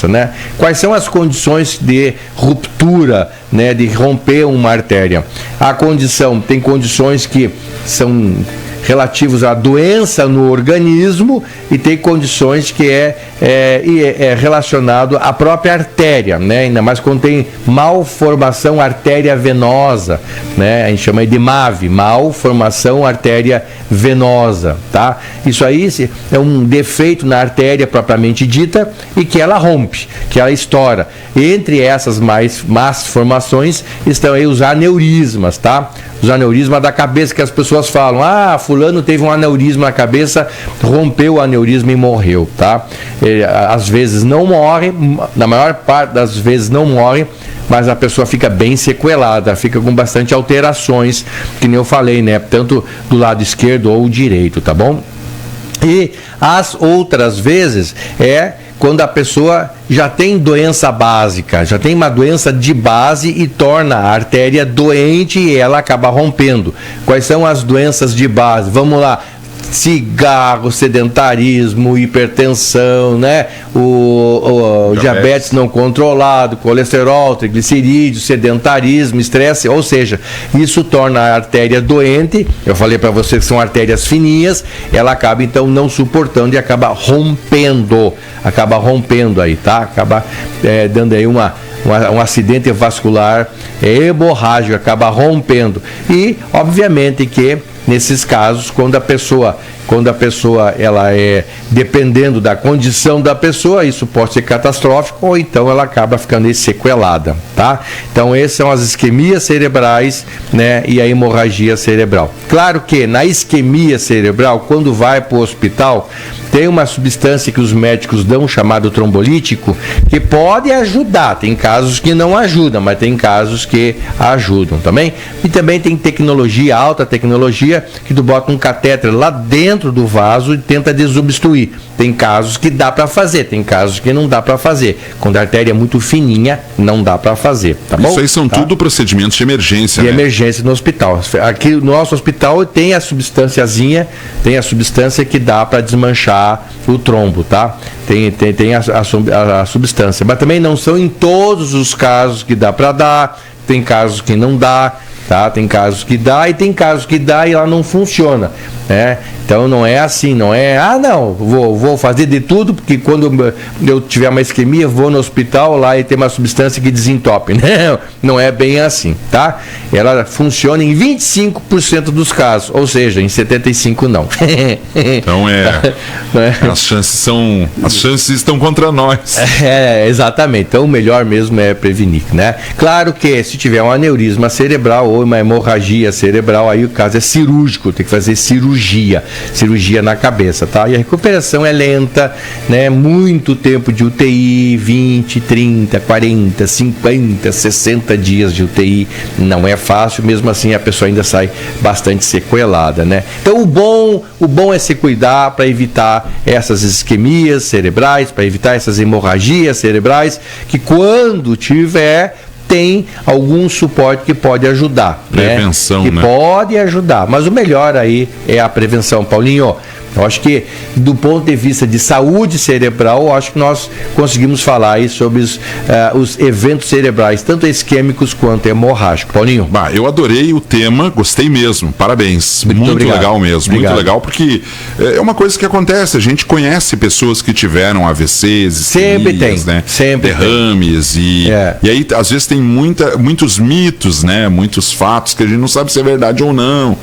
né? Quais são as condições de ruptura, né, de romper uma artéria? Tem condições que são relativos à doença no organismo e tem condições que é relacionado à própria artéria, né? Ainda mais quando tem malformação artéria venosa, né? A gente chama de MAV, malformação artéria venosa, tá? Isso aí é um defeito na artéria propriamente dita e que ela rompe, que ela estoura. Entre essas más formações estão aí os aneurismas, tá? Os aneurismas da cabeça, que as pessoas falam, fulano teve um aneurisma na cabeça, rompeu o aneurisma e morreu, tá? Às vezes não morre, na maior parte das vezes não morre, mas a pessoa fica bem sequelada, fica com bastante alterações, que nem eu falei, né? Tanto do lado esquerdo ou direito, tá bom? E as outras vezes quando a pessoa já tem doença básica, já tem uma doença de base e torna a artéria doente e ela acaba rompendo. Quais são as doenças de base? Vamos lá. Cigarro, sedentarismo, hipertensão, né? O diabetes não controlado, colesterol, triglicerídeos, sedentarismo, estresse, ou seja, isso torna a artéria doente. Eu falei para você que são artérias fininhas, ela acaba então não suportando e acaba rompendo aí, tá? Acaba dando aí um acidente vascular hemorrágico, acaba rompendo. E, obviamente, que nesses casos, quando a pessoa ela dependendo da condição da pessoa, isso pode ser catastrófico ou então ela acaba ficando sequelada, tá? Então essas são as isquemias cerebrais, né, e a hemorragia cerebral. Claro que na isquemia cerebral, quando vai para o hospital, tem uma substância que os médicos dão, chamado trombolítico, que pode ajudar. Tem casos que não ajudam, mas tem casos que ajudam também. E também tem tecnologia, alta tecnologia, que tu bota um catéter lá dentro do vaso e tenta desobstruir. Tem casos que dá para fazer, tem casos que não dá para fazer. Quando a artéria é muito fininha, não dá para fazer, tá bom? Isso aí são tudo procedimentos de emergência, de né? emergência no hospital. Aqui no nosso hospital tem a substância que dá para desmanchar o trombo, tá? Tem a substância, mas também não são em todos os casos que dá para dar, tem casos que não dá, tá? Tem casos que dá e tem casos que dá e ela não funciona, né? Então não é assim, não é, vou fazer de tudo, porque quando eu tiver uma isquemia, vou no hospital lá e tem uma substância que desentope. Não é bem assim, tá? Ela funciona em 25% dos casos, ou seja, em 75% não. Então as chances estão contra nós. Exatamente. Então o melhor mesmo é prevenir, né? Claro que se tiver um aneurisma cerebral ou uma hemorragia cerebral, aí o caso é cirúrgico, tem que fazer cirurgia na cabeça, tá? E a recuperação é lenta, né? Muito tempo de UTI, 20, 30, 40, 50, 60 dias de UTI, não é fácil, mesmo assim a pessoa ainda sai bastante sequelada, né? Então o bom é se cuidar para evitar essas isquemias cerebrais, para evitar essas hemorragias cerebrais, que quando tiver, tem algum suporte que pode ajudar, prevenção, né? Que pode ajudar, mas o melhor aí é a prevenção, Paulinho. Eu acho que do ponto de vista de saúde cerebral, eu acho que nós conseguimos falar aí sobre os eventos cerebrais, tanto isquêmicos quanto hemorrágicos. Paulinho. Eu adorei o tema, gostei mesmo, parabéns. Muito obrigado. Legal mesmo, obrigado. Muito legal, porque é uma coisa que acontece, a gente conhece pessoas que tiveram AVCs, sempre tem, né? Sempre derrames tem. E aí às vezes tem muitos mitos, né? Muitos fatos que a gente não sabe se é verdade ou não.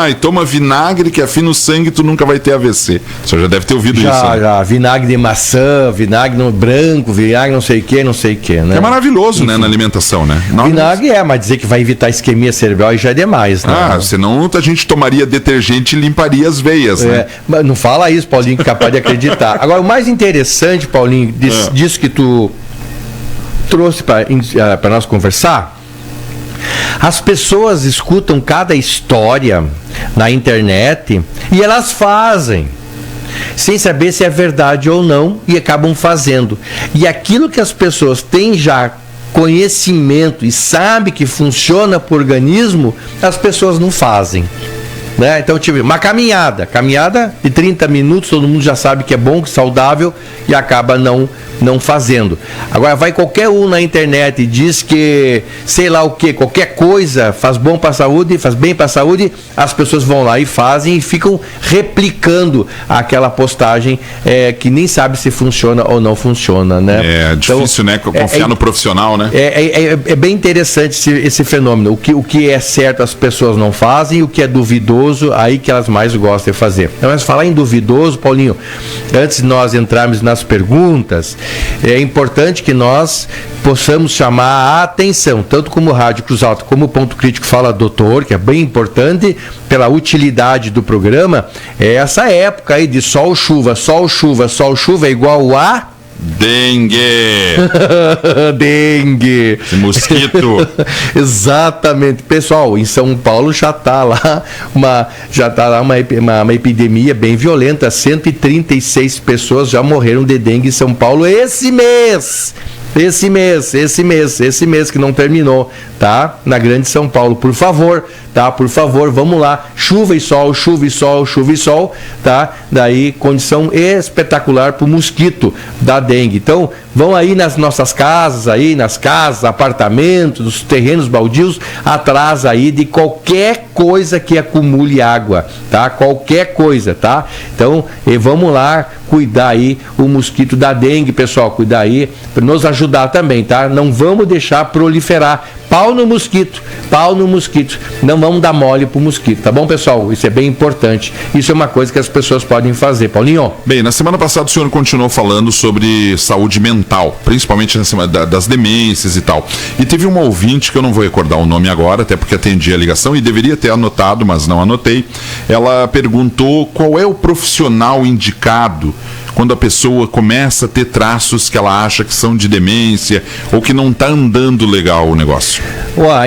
E toma vinagre que afina o sangue, tu nunca vai ter AVC. Você já deve ter ouvido isso. Né? Já, vinagre de maçã, vinagre no branco, vinagre não sei o que, né? É maravilhoso, enfim, né, na alimentação, né? Vinagre mas dizer que vai evitar isquemia cerebral aí já é demais, né? Senão a gente tomaria detergente e limparia as veias, né? Mas não fala isso, Paulinho, que é capaz de acreditar. Agora, o mais interessante, Paulinho, disso que tu trouxe para nós conversar, as pessoas escutam cada história na internet e elas fazem sem saber se é verdade ou não e acabam fazendo. E aquilo que as pessoas têm já conhecimento e sabem que funciona para o organismo, as pessoas não fazem. né? Então tive uma caminhada de 30 minutos, todo mundo já sabe que é bom, que é saudável e acaba não fazendo. Agora vai qualquer um na internet e diz que sei lá o que, qualquer coisa faz bom para a saúde, faz bem para a saúde, as pessoas vão lá e fazem e ficam replicando aquela postagem que nem sabe se funciona ou não funciona, né? É difícil, né? Confiar no profissional, né? É bem interessante esse fenômeno. O que é certo as pessoas não fazem, o que é duvidoso, aí que elas mais gostam de fazer. Mas falar em duvidoso, Paulinho, antes de nós entrarmos nas perguntas, é importante que nós possamos chamar a atenção, tanto como Rádio Cruz Alta, como o Ponto Crítico Fala Doutor, que é bem importante pela utilidade do programa, é essa época aí de sol, chuva é igual a... Dengue! Dengue! Esse mosquito! Exatamente. Pessoal, em São Paulo já está lá uma epidemia bem violenta. 136 pessoas já morreram de dengue em São Paulo esse mês que não terminou, tá? Na Grande São Paulo, por favor, tá? Por favor, vamos lá, chuva e sol, tá? Daí, condição espetacular para o mosquito da dengue. Então, vão aí nas nossas casas, apartamentos, nos terrenos baldios, atrás aí de qualquer coisa que acumule água, tá? Qualquer coisa, tá? Então, vamos lá cuidar aí o mosquito da dengue, pessoal, cuidar aí, para nos ajudar também, tá? Não vamos deixar proliferar. Pau no mosquito, não vamos dar mole pro mosquito, tá bom, pessoal? Isso é bem importante, isso é uma coisa que as pessoas podem fazer. Paulinho? Bem, na semana passada o senhor continuou falando sobre saúde mental, principalmente na semana das demências e tal, e teve uma ouvinte, que eu não vou recordar o nome agora, até porque atendi a ligação e deveria ter anotado, mas não anotei. Ela perguntou qual é o profissional indicado quando a pessoa começa a ter traços que ela acha que são de demência ou que não está andando legal o negócio.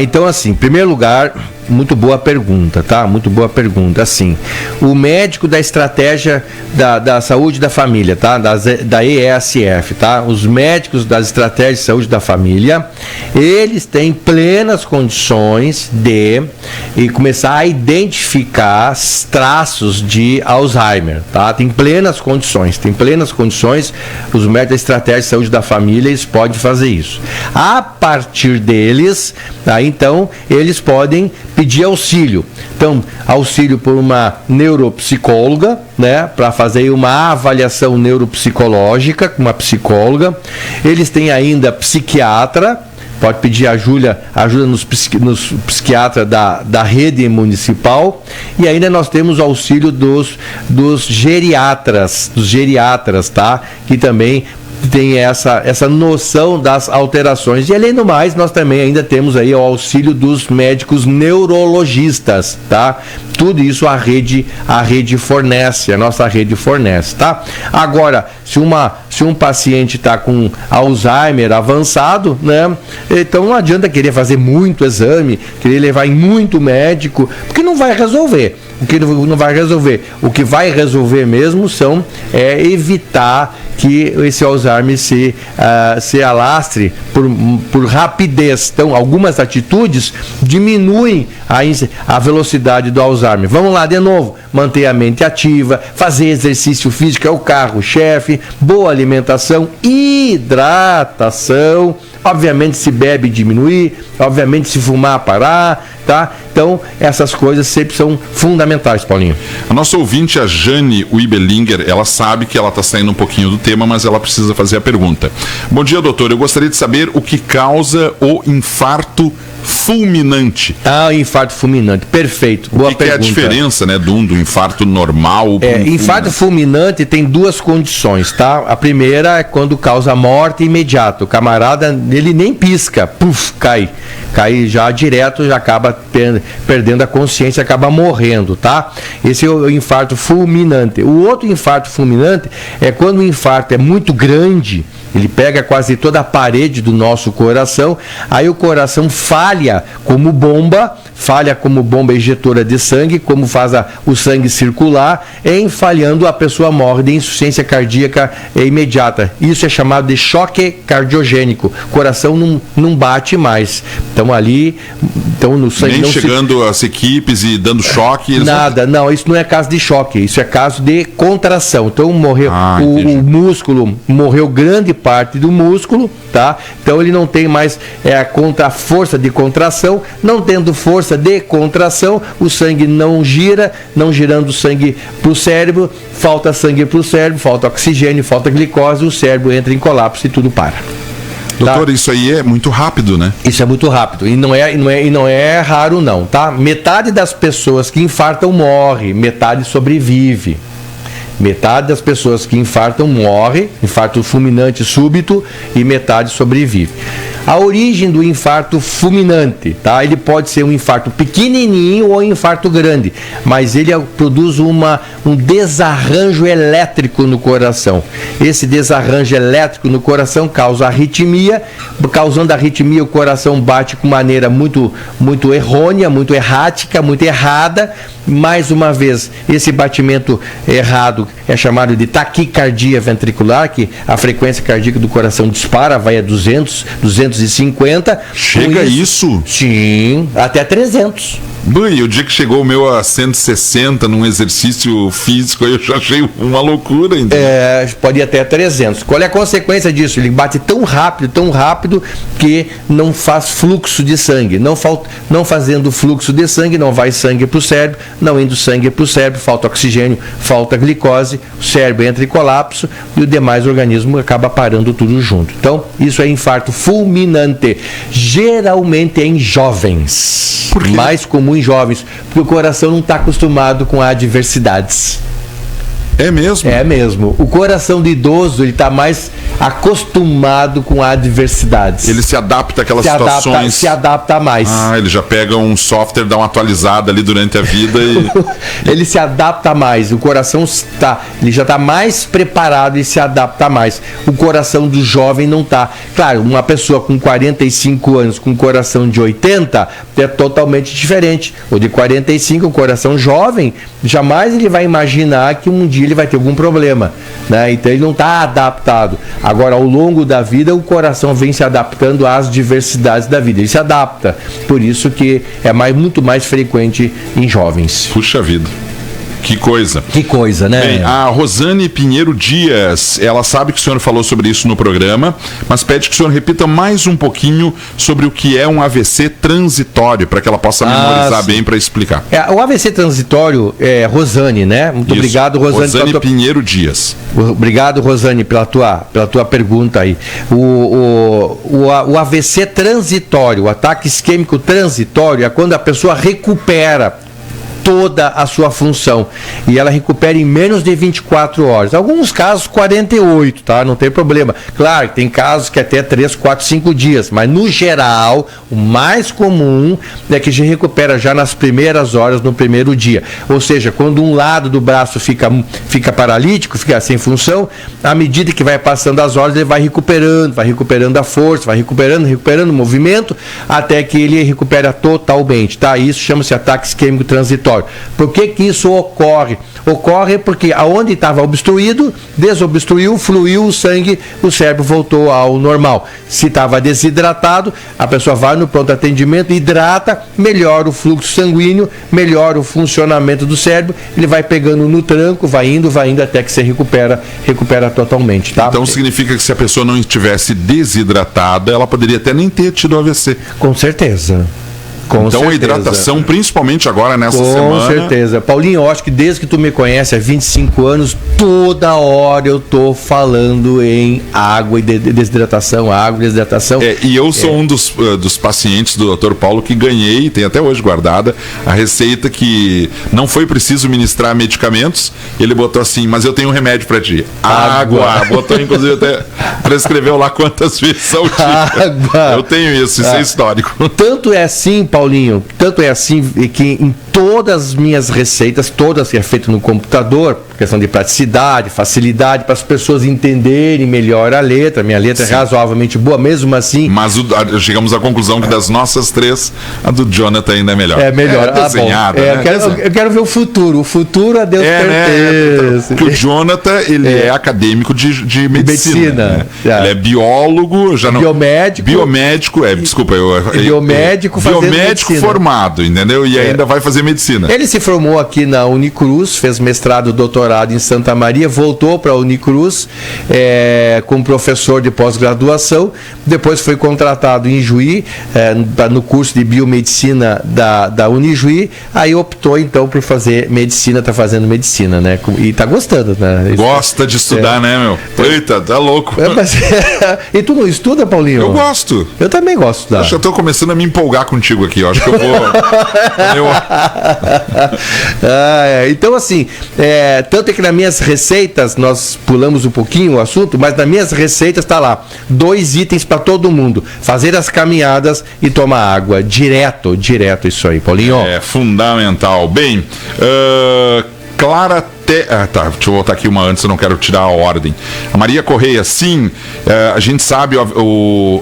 Então assim, em primeiro lugar, muito boa pergunta, tá? Muito boa pergunta. Assim, o médico da estratégia da saúde da família, tá? Da ESF, tá? Os médicos das estratégias de saúde da família, eles têm plenas condições de começar a identificar traços de Alzheimer, tá? Tem plenas condições. Os médicos da estratégia de saúde da família, eles podem fazer isso. A partir deles, tá? Então, eles podem pedir auxílio. Então, auxílio por uma neuropsicóloga, né, para fazer uma avaliação neuropsicológica com uma psicóloga. Eles têm ainda psiquiatra, pode pedir ajuda nos psiquiatras da rede municipal, e ainda nós temos auxílio dos geriatras, tá? Que também tem essa noção das alterações. E além do mais, nós também ainda temos aí o auxílio dos médicos neurologistas, tá? Tudo isso a rede fornece, a nossa rede fornece, tá? Agora, se um paciente está com Alzheimer avançado, né? Então não adianta querer fazer muito exame, querer levar em muito médico, porque não vai resolver. O que vai resolver mesmo é evitar que esse Alzheimer se alastre por rapidez. Então, algumas atitudes diminuem a velocidade do Alzheimer. Vamos lá de novo, manter a mente ativa, fazer exercício físico é o carro-chefe, boa alimentação, hidratação, obviamente se bebe diminuir, obviamente se fumar parar, tá? Então, essas coisas sempre são fundamentais, Paulinho. A nossa ouvinte, a Jane Wibelinger, ela sabe que ela está saindo um pouquinho do tema, mas ela precisa fazer a pergunta. Bom dia, doutor. Eu gostaria de saber o que causa o infarto fulminante. O infarto fulminante, perfeito. Boa pergunta. É a diferença, né, do infarto normal? Infarto fulminante tem duas condições, tá? A primeira é quando causa morte imediata. O camarada, ele nem pisca, cai já direto, já acaba perdendo a consciência, acaba morrendo, tá? Esse é o infarto fulminante. O outro infarto fulminante é quando o infarto é muito grande, Ele pega quase toda a parede do nosso coração, aí o coração falha como bomba injetora de sangue, como faz o sangue circular, em falhando a pessoa morre de insuficiência cardíaca imediata. Isso é chamado de choque cardiogênico. O coração não bate mais. Então no sangue nem não chegando as equipes e dando choque. Nada, não, isso não é caso de choque, isso é caso de contração. Então morreu o músculo, morreu grande parte do músculo, tá? Então ele não tem mais a força de contração, não tendo força de contração, o sangue não gira, não girando sangue para o cérebro, falta sangue para o cérebro, falta oxigênio, falta glicose, o cérebro entra em colapso e tudo para. Doutor, tá? Isso aí é muito rápido, né? Isso é muito rápido e não é raro não, tá? Metade das pessoas que infartam morre, metade sobrevive. Metade das pessoas que infartam morre, infarto fulminante súbito, e metade sobrevive. A origem do infarto fulminante, tá? Ele pode ser um infarto pequenininho ou um infarto grande, mas ele produz um desarranjo elétrico no coração. Esse desarranjo elétrico no coração causa arritmia, causando arritmia o coração bate de maneira muito errônea, muito errática, muito errada. Mais uma vez, esse batimento errado é chamado de taquicardia ventricular, que a frequência cardíaca do coração dispara, vai a 200, 250. Chega isso? Sim, até 300. E o dia que chegou o meu a 160 num exercício físico, eu já achei uma loucura. Pode ir até 300. Qual é a consequência disso? Ele bate tão rápido que não faz fluxo de sangue. Não fazendo fluxo de sangue, não vai sangue para o cérebro, não indo sangue para o cérebro, falta oxigênio, falta glicose, o cérebro entra em colapso e o demais organismo acaba parando tudo junto. Então, isso é infarto fulminante. Geralmente é em jovens. Por quê? Mais comum em jovens, porque o coração não está acostumado com adversidades. É mesmo? É mesmo. O coração do idoso, ele está mais acostumado com adversidades. Ele se adapta àquelas situações. Se adapta mais. Ele já pega um software, dá uma atualizada ali durante a vida e... Ele se adapta mais. O coração ele já está mais preparado e se adapta mais. O coração do jovem não está. Claro, uma pessoa com 45 anos com um coração de 80 é totalmente diferente. O de 45, o coração jovem, jamais ele vai imaginar que um dia ele vai ter algum problema, né? Então ele não está adaptado. Agora, ao longo da vida, o coração vem se adaptando às diversidades da vida. Ele se adapta. Por isso que é muito mais frequente em jovens. Puxa vida. Que coisa. Que coisa, né? Bem, a Rosane Pinheiro Dias, ela sabe que o senhor falou sobre isso no programa, mas pede que o senhor repita mais um pouquinho sobre o que é um AVC transitório, para que ela possa memorizar bem para explicar. O AVC transitório é Rosane, né? Muito isso. Obrigado, Rosane. Rosane Pinheiro Dias. Obrigado, Rosane, pela tua pergunta aí. O AVC transitório, o ataque isquêmico transitório, é quando a pessoa recupera toda a sua função e ela recupera em menos de 24 horas. Alguns casos 48, tá? Não tem problema. Claro, tem casos que até 3, 4, 5 dias, mas no geral, o mais comum é que se recupera já nas primeiras horas, no primeiro dia. Ou seja, quando um lado do braço fica paralítico, fica sem função, à medida que vai passando as horas, ele vai recuperando a força, vai recuperando o movimento, até que ele recupera totalmente, tá? Isso chama-se ataque isquêmico transitório. Por que isso ocorre? Ocorre porque aonde estava obstruído, desobstruiu, fluiu o sangue, o cérebro voltou ao normal. Se estava desidratado, a pessoa vai no pronto atendimento, hidrata, melhora o fluxo sanguíneo, melhora o funcionamento do cérebro, ele vai pegando no tranco, vai indo até que se recupera totalmente, tá? Então significa que se a pessoa não estivesse desidratada, ela poderia até nem ter tido AVC. Com certeza. Então a hidratação, principalmente agora nessa semana. Com certeza. Paulinho, eu acho que desde que tu me conhece há 25 anos, toda hora eu tô falando em água e desidratação, água e desidratação. E eu sou um dos pacientes do Dr. Paulo que ganhei, tem até hoje guardada, a receita que não foi preciso ministrar medicamentos. Ele botou assim, mas eu tenho um remédio para ti. Água. Botou, inclusive, até prescreveu lá quantas vezes ao dia. Água. Eu tenho isso é histórico. Tanto é assim, Paulinho, que em todas as minhas receitas, todas que é feito no computador, questão de praticidade, facilidade, para as pessoas entenderem melhor a letra. Minha letra é razoavelmente boa, mesmo assim. Mas chegamos à conclusão que das nossas três, a do Jonathan ainda é melhor. É melhor. Desenhada, né? Eu quero ver o futuro. O futuro a Deus pertence. Porque o Jonathan, ele é acadêmico de medicina. Né? Ele é biólogo, biomédico, biomédico formado, entendeu? E ainda vai fazer medicina. Ele se formou aqui na Unicruz, fez mestrado, doutorado em Santa Maria, voltou para a Unicruz como professor de pós-graduação, depois foi contratado em Juí, no curso de biomedicina da Unijuí, aí optou então por fazer medicina, está fazendo medicina, né? E está gostando, né? Gosta de estudar, né, meu? Eita, tá louco. E tu não estuda, Paulinho? Eu gosto. Eu também gosto de estudar. Acho que eu tô começando a me empolgar contigo aqui, eu acho que eu vou... Então, assim, tanto é que nas minhas receitas, nós pulamos um pouquinho o assunto, mas nas minhas receitas está lá, 2 itens para todo mundo: fazer as caminhadas e tomar água. Direto isso aí, Paulinho. É fundamental. Bem, Clara deixa eu voltar aqui uma antes, eu não quero tirar a ordem. A Maria Correia, sim, a gente sabe,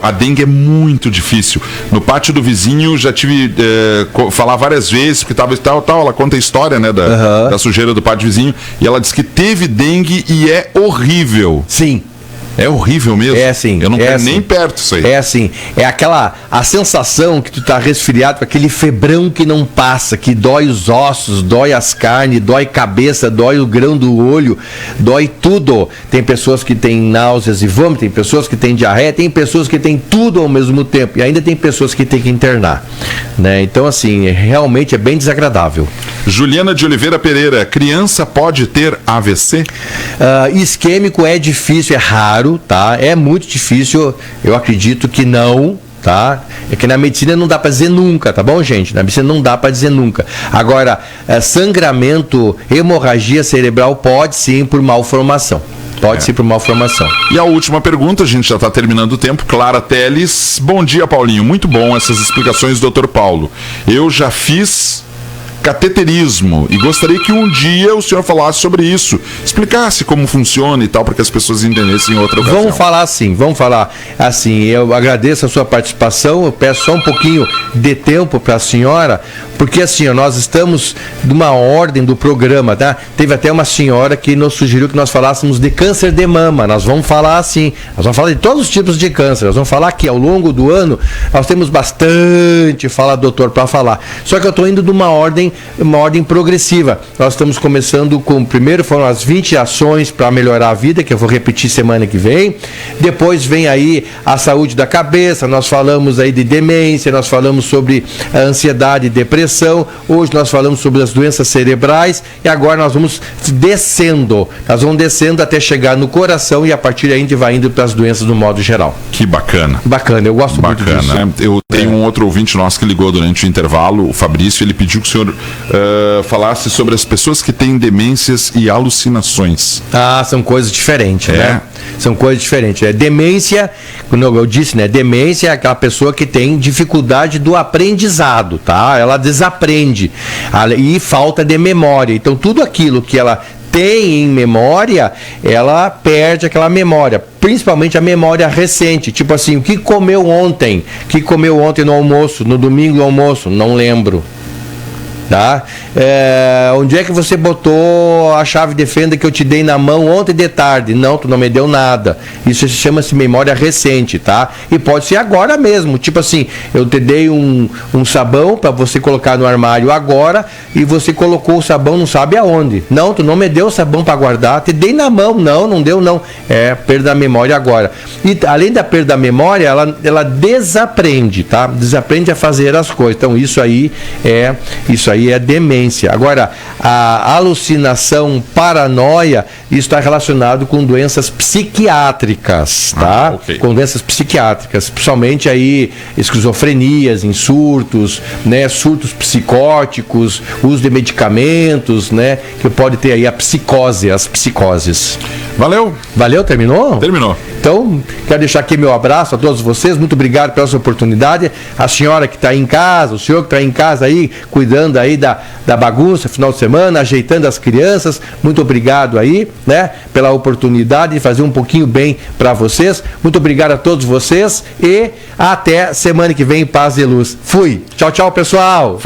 a dengue é muito difícil. No pátio do vizinho já tive falar várias vezes, porque tava tal, ela conta a história, né, da sujeira do pátio do vizinho, e ela diz que teve dengue e é horrível. Sim. É horrível mesmo. É assim. Eu não quero nem perto disso aí. É assim. É a sensação que tu tá resfriado, aquele febrão que não passa, que dói os ossos, dói as carnes, dói cabeça, dói o grão do olho, dói tudo. Tem pessoas que têm náuseas e vômito, tem pessoas que têm diarreia, tem pessoas que têm tudo ao mesmo tempo. E ainda tem pessoas que têm que internar. Né? Então, assim, realmente é bem desagradável. Juliana de Oliveira Pereira, criança pode ter AVC? Isquêmico é difícil, é raro. Tá? É muito difícil, eu acredito que não, tá? É que na medicina não dá para dizer nunca, tá bom, gente? Na medicina não dá para dizer nunca. Agora, sangramento, hemorragia cerebral pode sim por malformação. Pode ser por malformação. E a última pergunta, a gente já está terminando o tempo. Clara Teles, bom dia, Paulinho. Muito bom essas explicações, Dr. Paulo. Eu já fiz cateterismo e gostaria que um dia o senhor falasse sobre isso, explicasse como funciona e tal, para que as pessoas entendessem em outra ocasião. Vamos falar assim, eu agradeço a sua participação, eu peço só um pouquinho de tempo para a senhora, porque assim, nós estamos numa ordem do programa, tá? Teve até uma senhora que nos sugeriu que nós falássemos de câncer de mama. Nós vamos falar assim, nós vamos falar de todos os tipos de câncer, nós vamos falar que ao longo do ano nós temos bastante fala doutor para falar, só que eu estou indo de uma ordem progressiva. Nós estamos começando primeiro foram as 20 ações para melhorar a vida, que eu vou repetir semana que vem. Depois vem aí a saúde da cabeça, nós falamos aí de demência, nós falamos sobre a ansiedade e depressão, hoje nós falamos sobre as doenças cerebrais e agora nós vamos descendo até chegar no coração e a partir daí a gente vai indo para as doenças no modo geral. Que bacana. Bacana, eu gosto muito disso. Eu tenho um outro ouvinte nosso que ligou durante o intervalo, o Fabrício, ele pediu que o senhor falasse sobre as pessoas que têm demências e alucinações. São coisas diferentes, né? São coisas diferentes. Demência, como eu disse, né? Demência é aquela pessoa que tem dificuldade do aprendizado, tá? Ela desaprende e falta de memória. Então, tudo aquilo que ela tem em memória, ela perde aquela memória, principalmente a memória recente, tipo assim, o que comeu ontem no almoço, no domingo no almoço, não lembro. Tá? Onde é que você botou a chave de fenda que eu te dei na mão ontem de tarde? Não, tu não me deu nada. Isso chama-se memória recente, tá? E pode ser agora mesmo, tipo assim, eu te dei um sabão para você colocar no armário agora e você colocou o sabão não sabe aonde. Não, tu não me deu o sabão para guardar, te dei na mão. Não deu não. É perda da memória agora. E além da perda da memória, ela desaprende, tá? Desaprende a fazer as coisas. Então isso aí é demência. Agora, a alucinação, paranoia, isso está relacionado com doenças psiquiátricas, tá? Okay. Com doenças psiquiátricas, principalmente aí esquizofrenias, em surtos, né? Surtos psicóticos, uso de medicamentos, né? Que pode ter aí as psicoses. Valeu? Terminou? Terminou. Então, quero deixar aqui meu abraço a todos vocês, muito obrigado pela sua oportunidade, a senhora que está em casa, o senhor que está em casa aí, cuidando aí da bagunça, final de semana, ajeitando as crianças, muito obrigado aí, né, pela oportunidade de fazer um pouquinho bem para vocês, muito obrigado a todos vocês e até semana que vem, paz e luz. Fui, tchau, tchau, pessoal.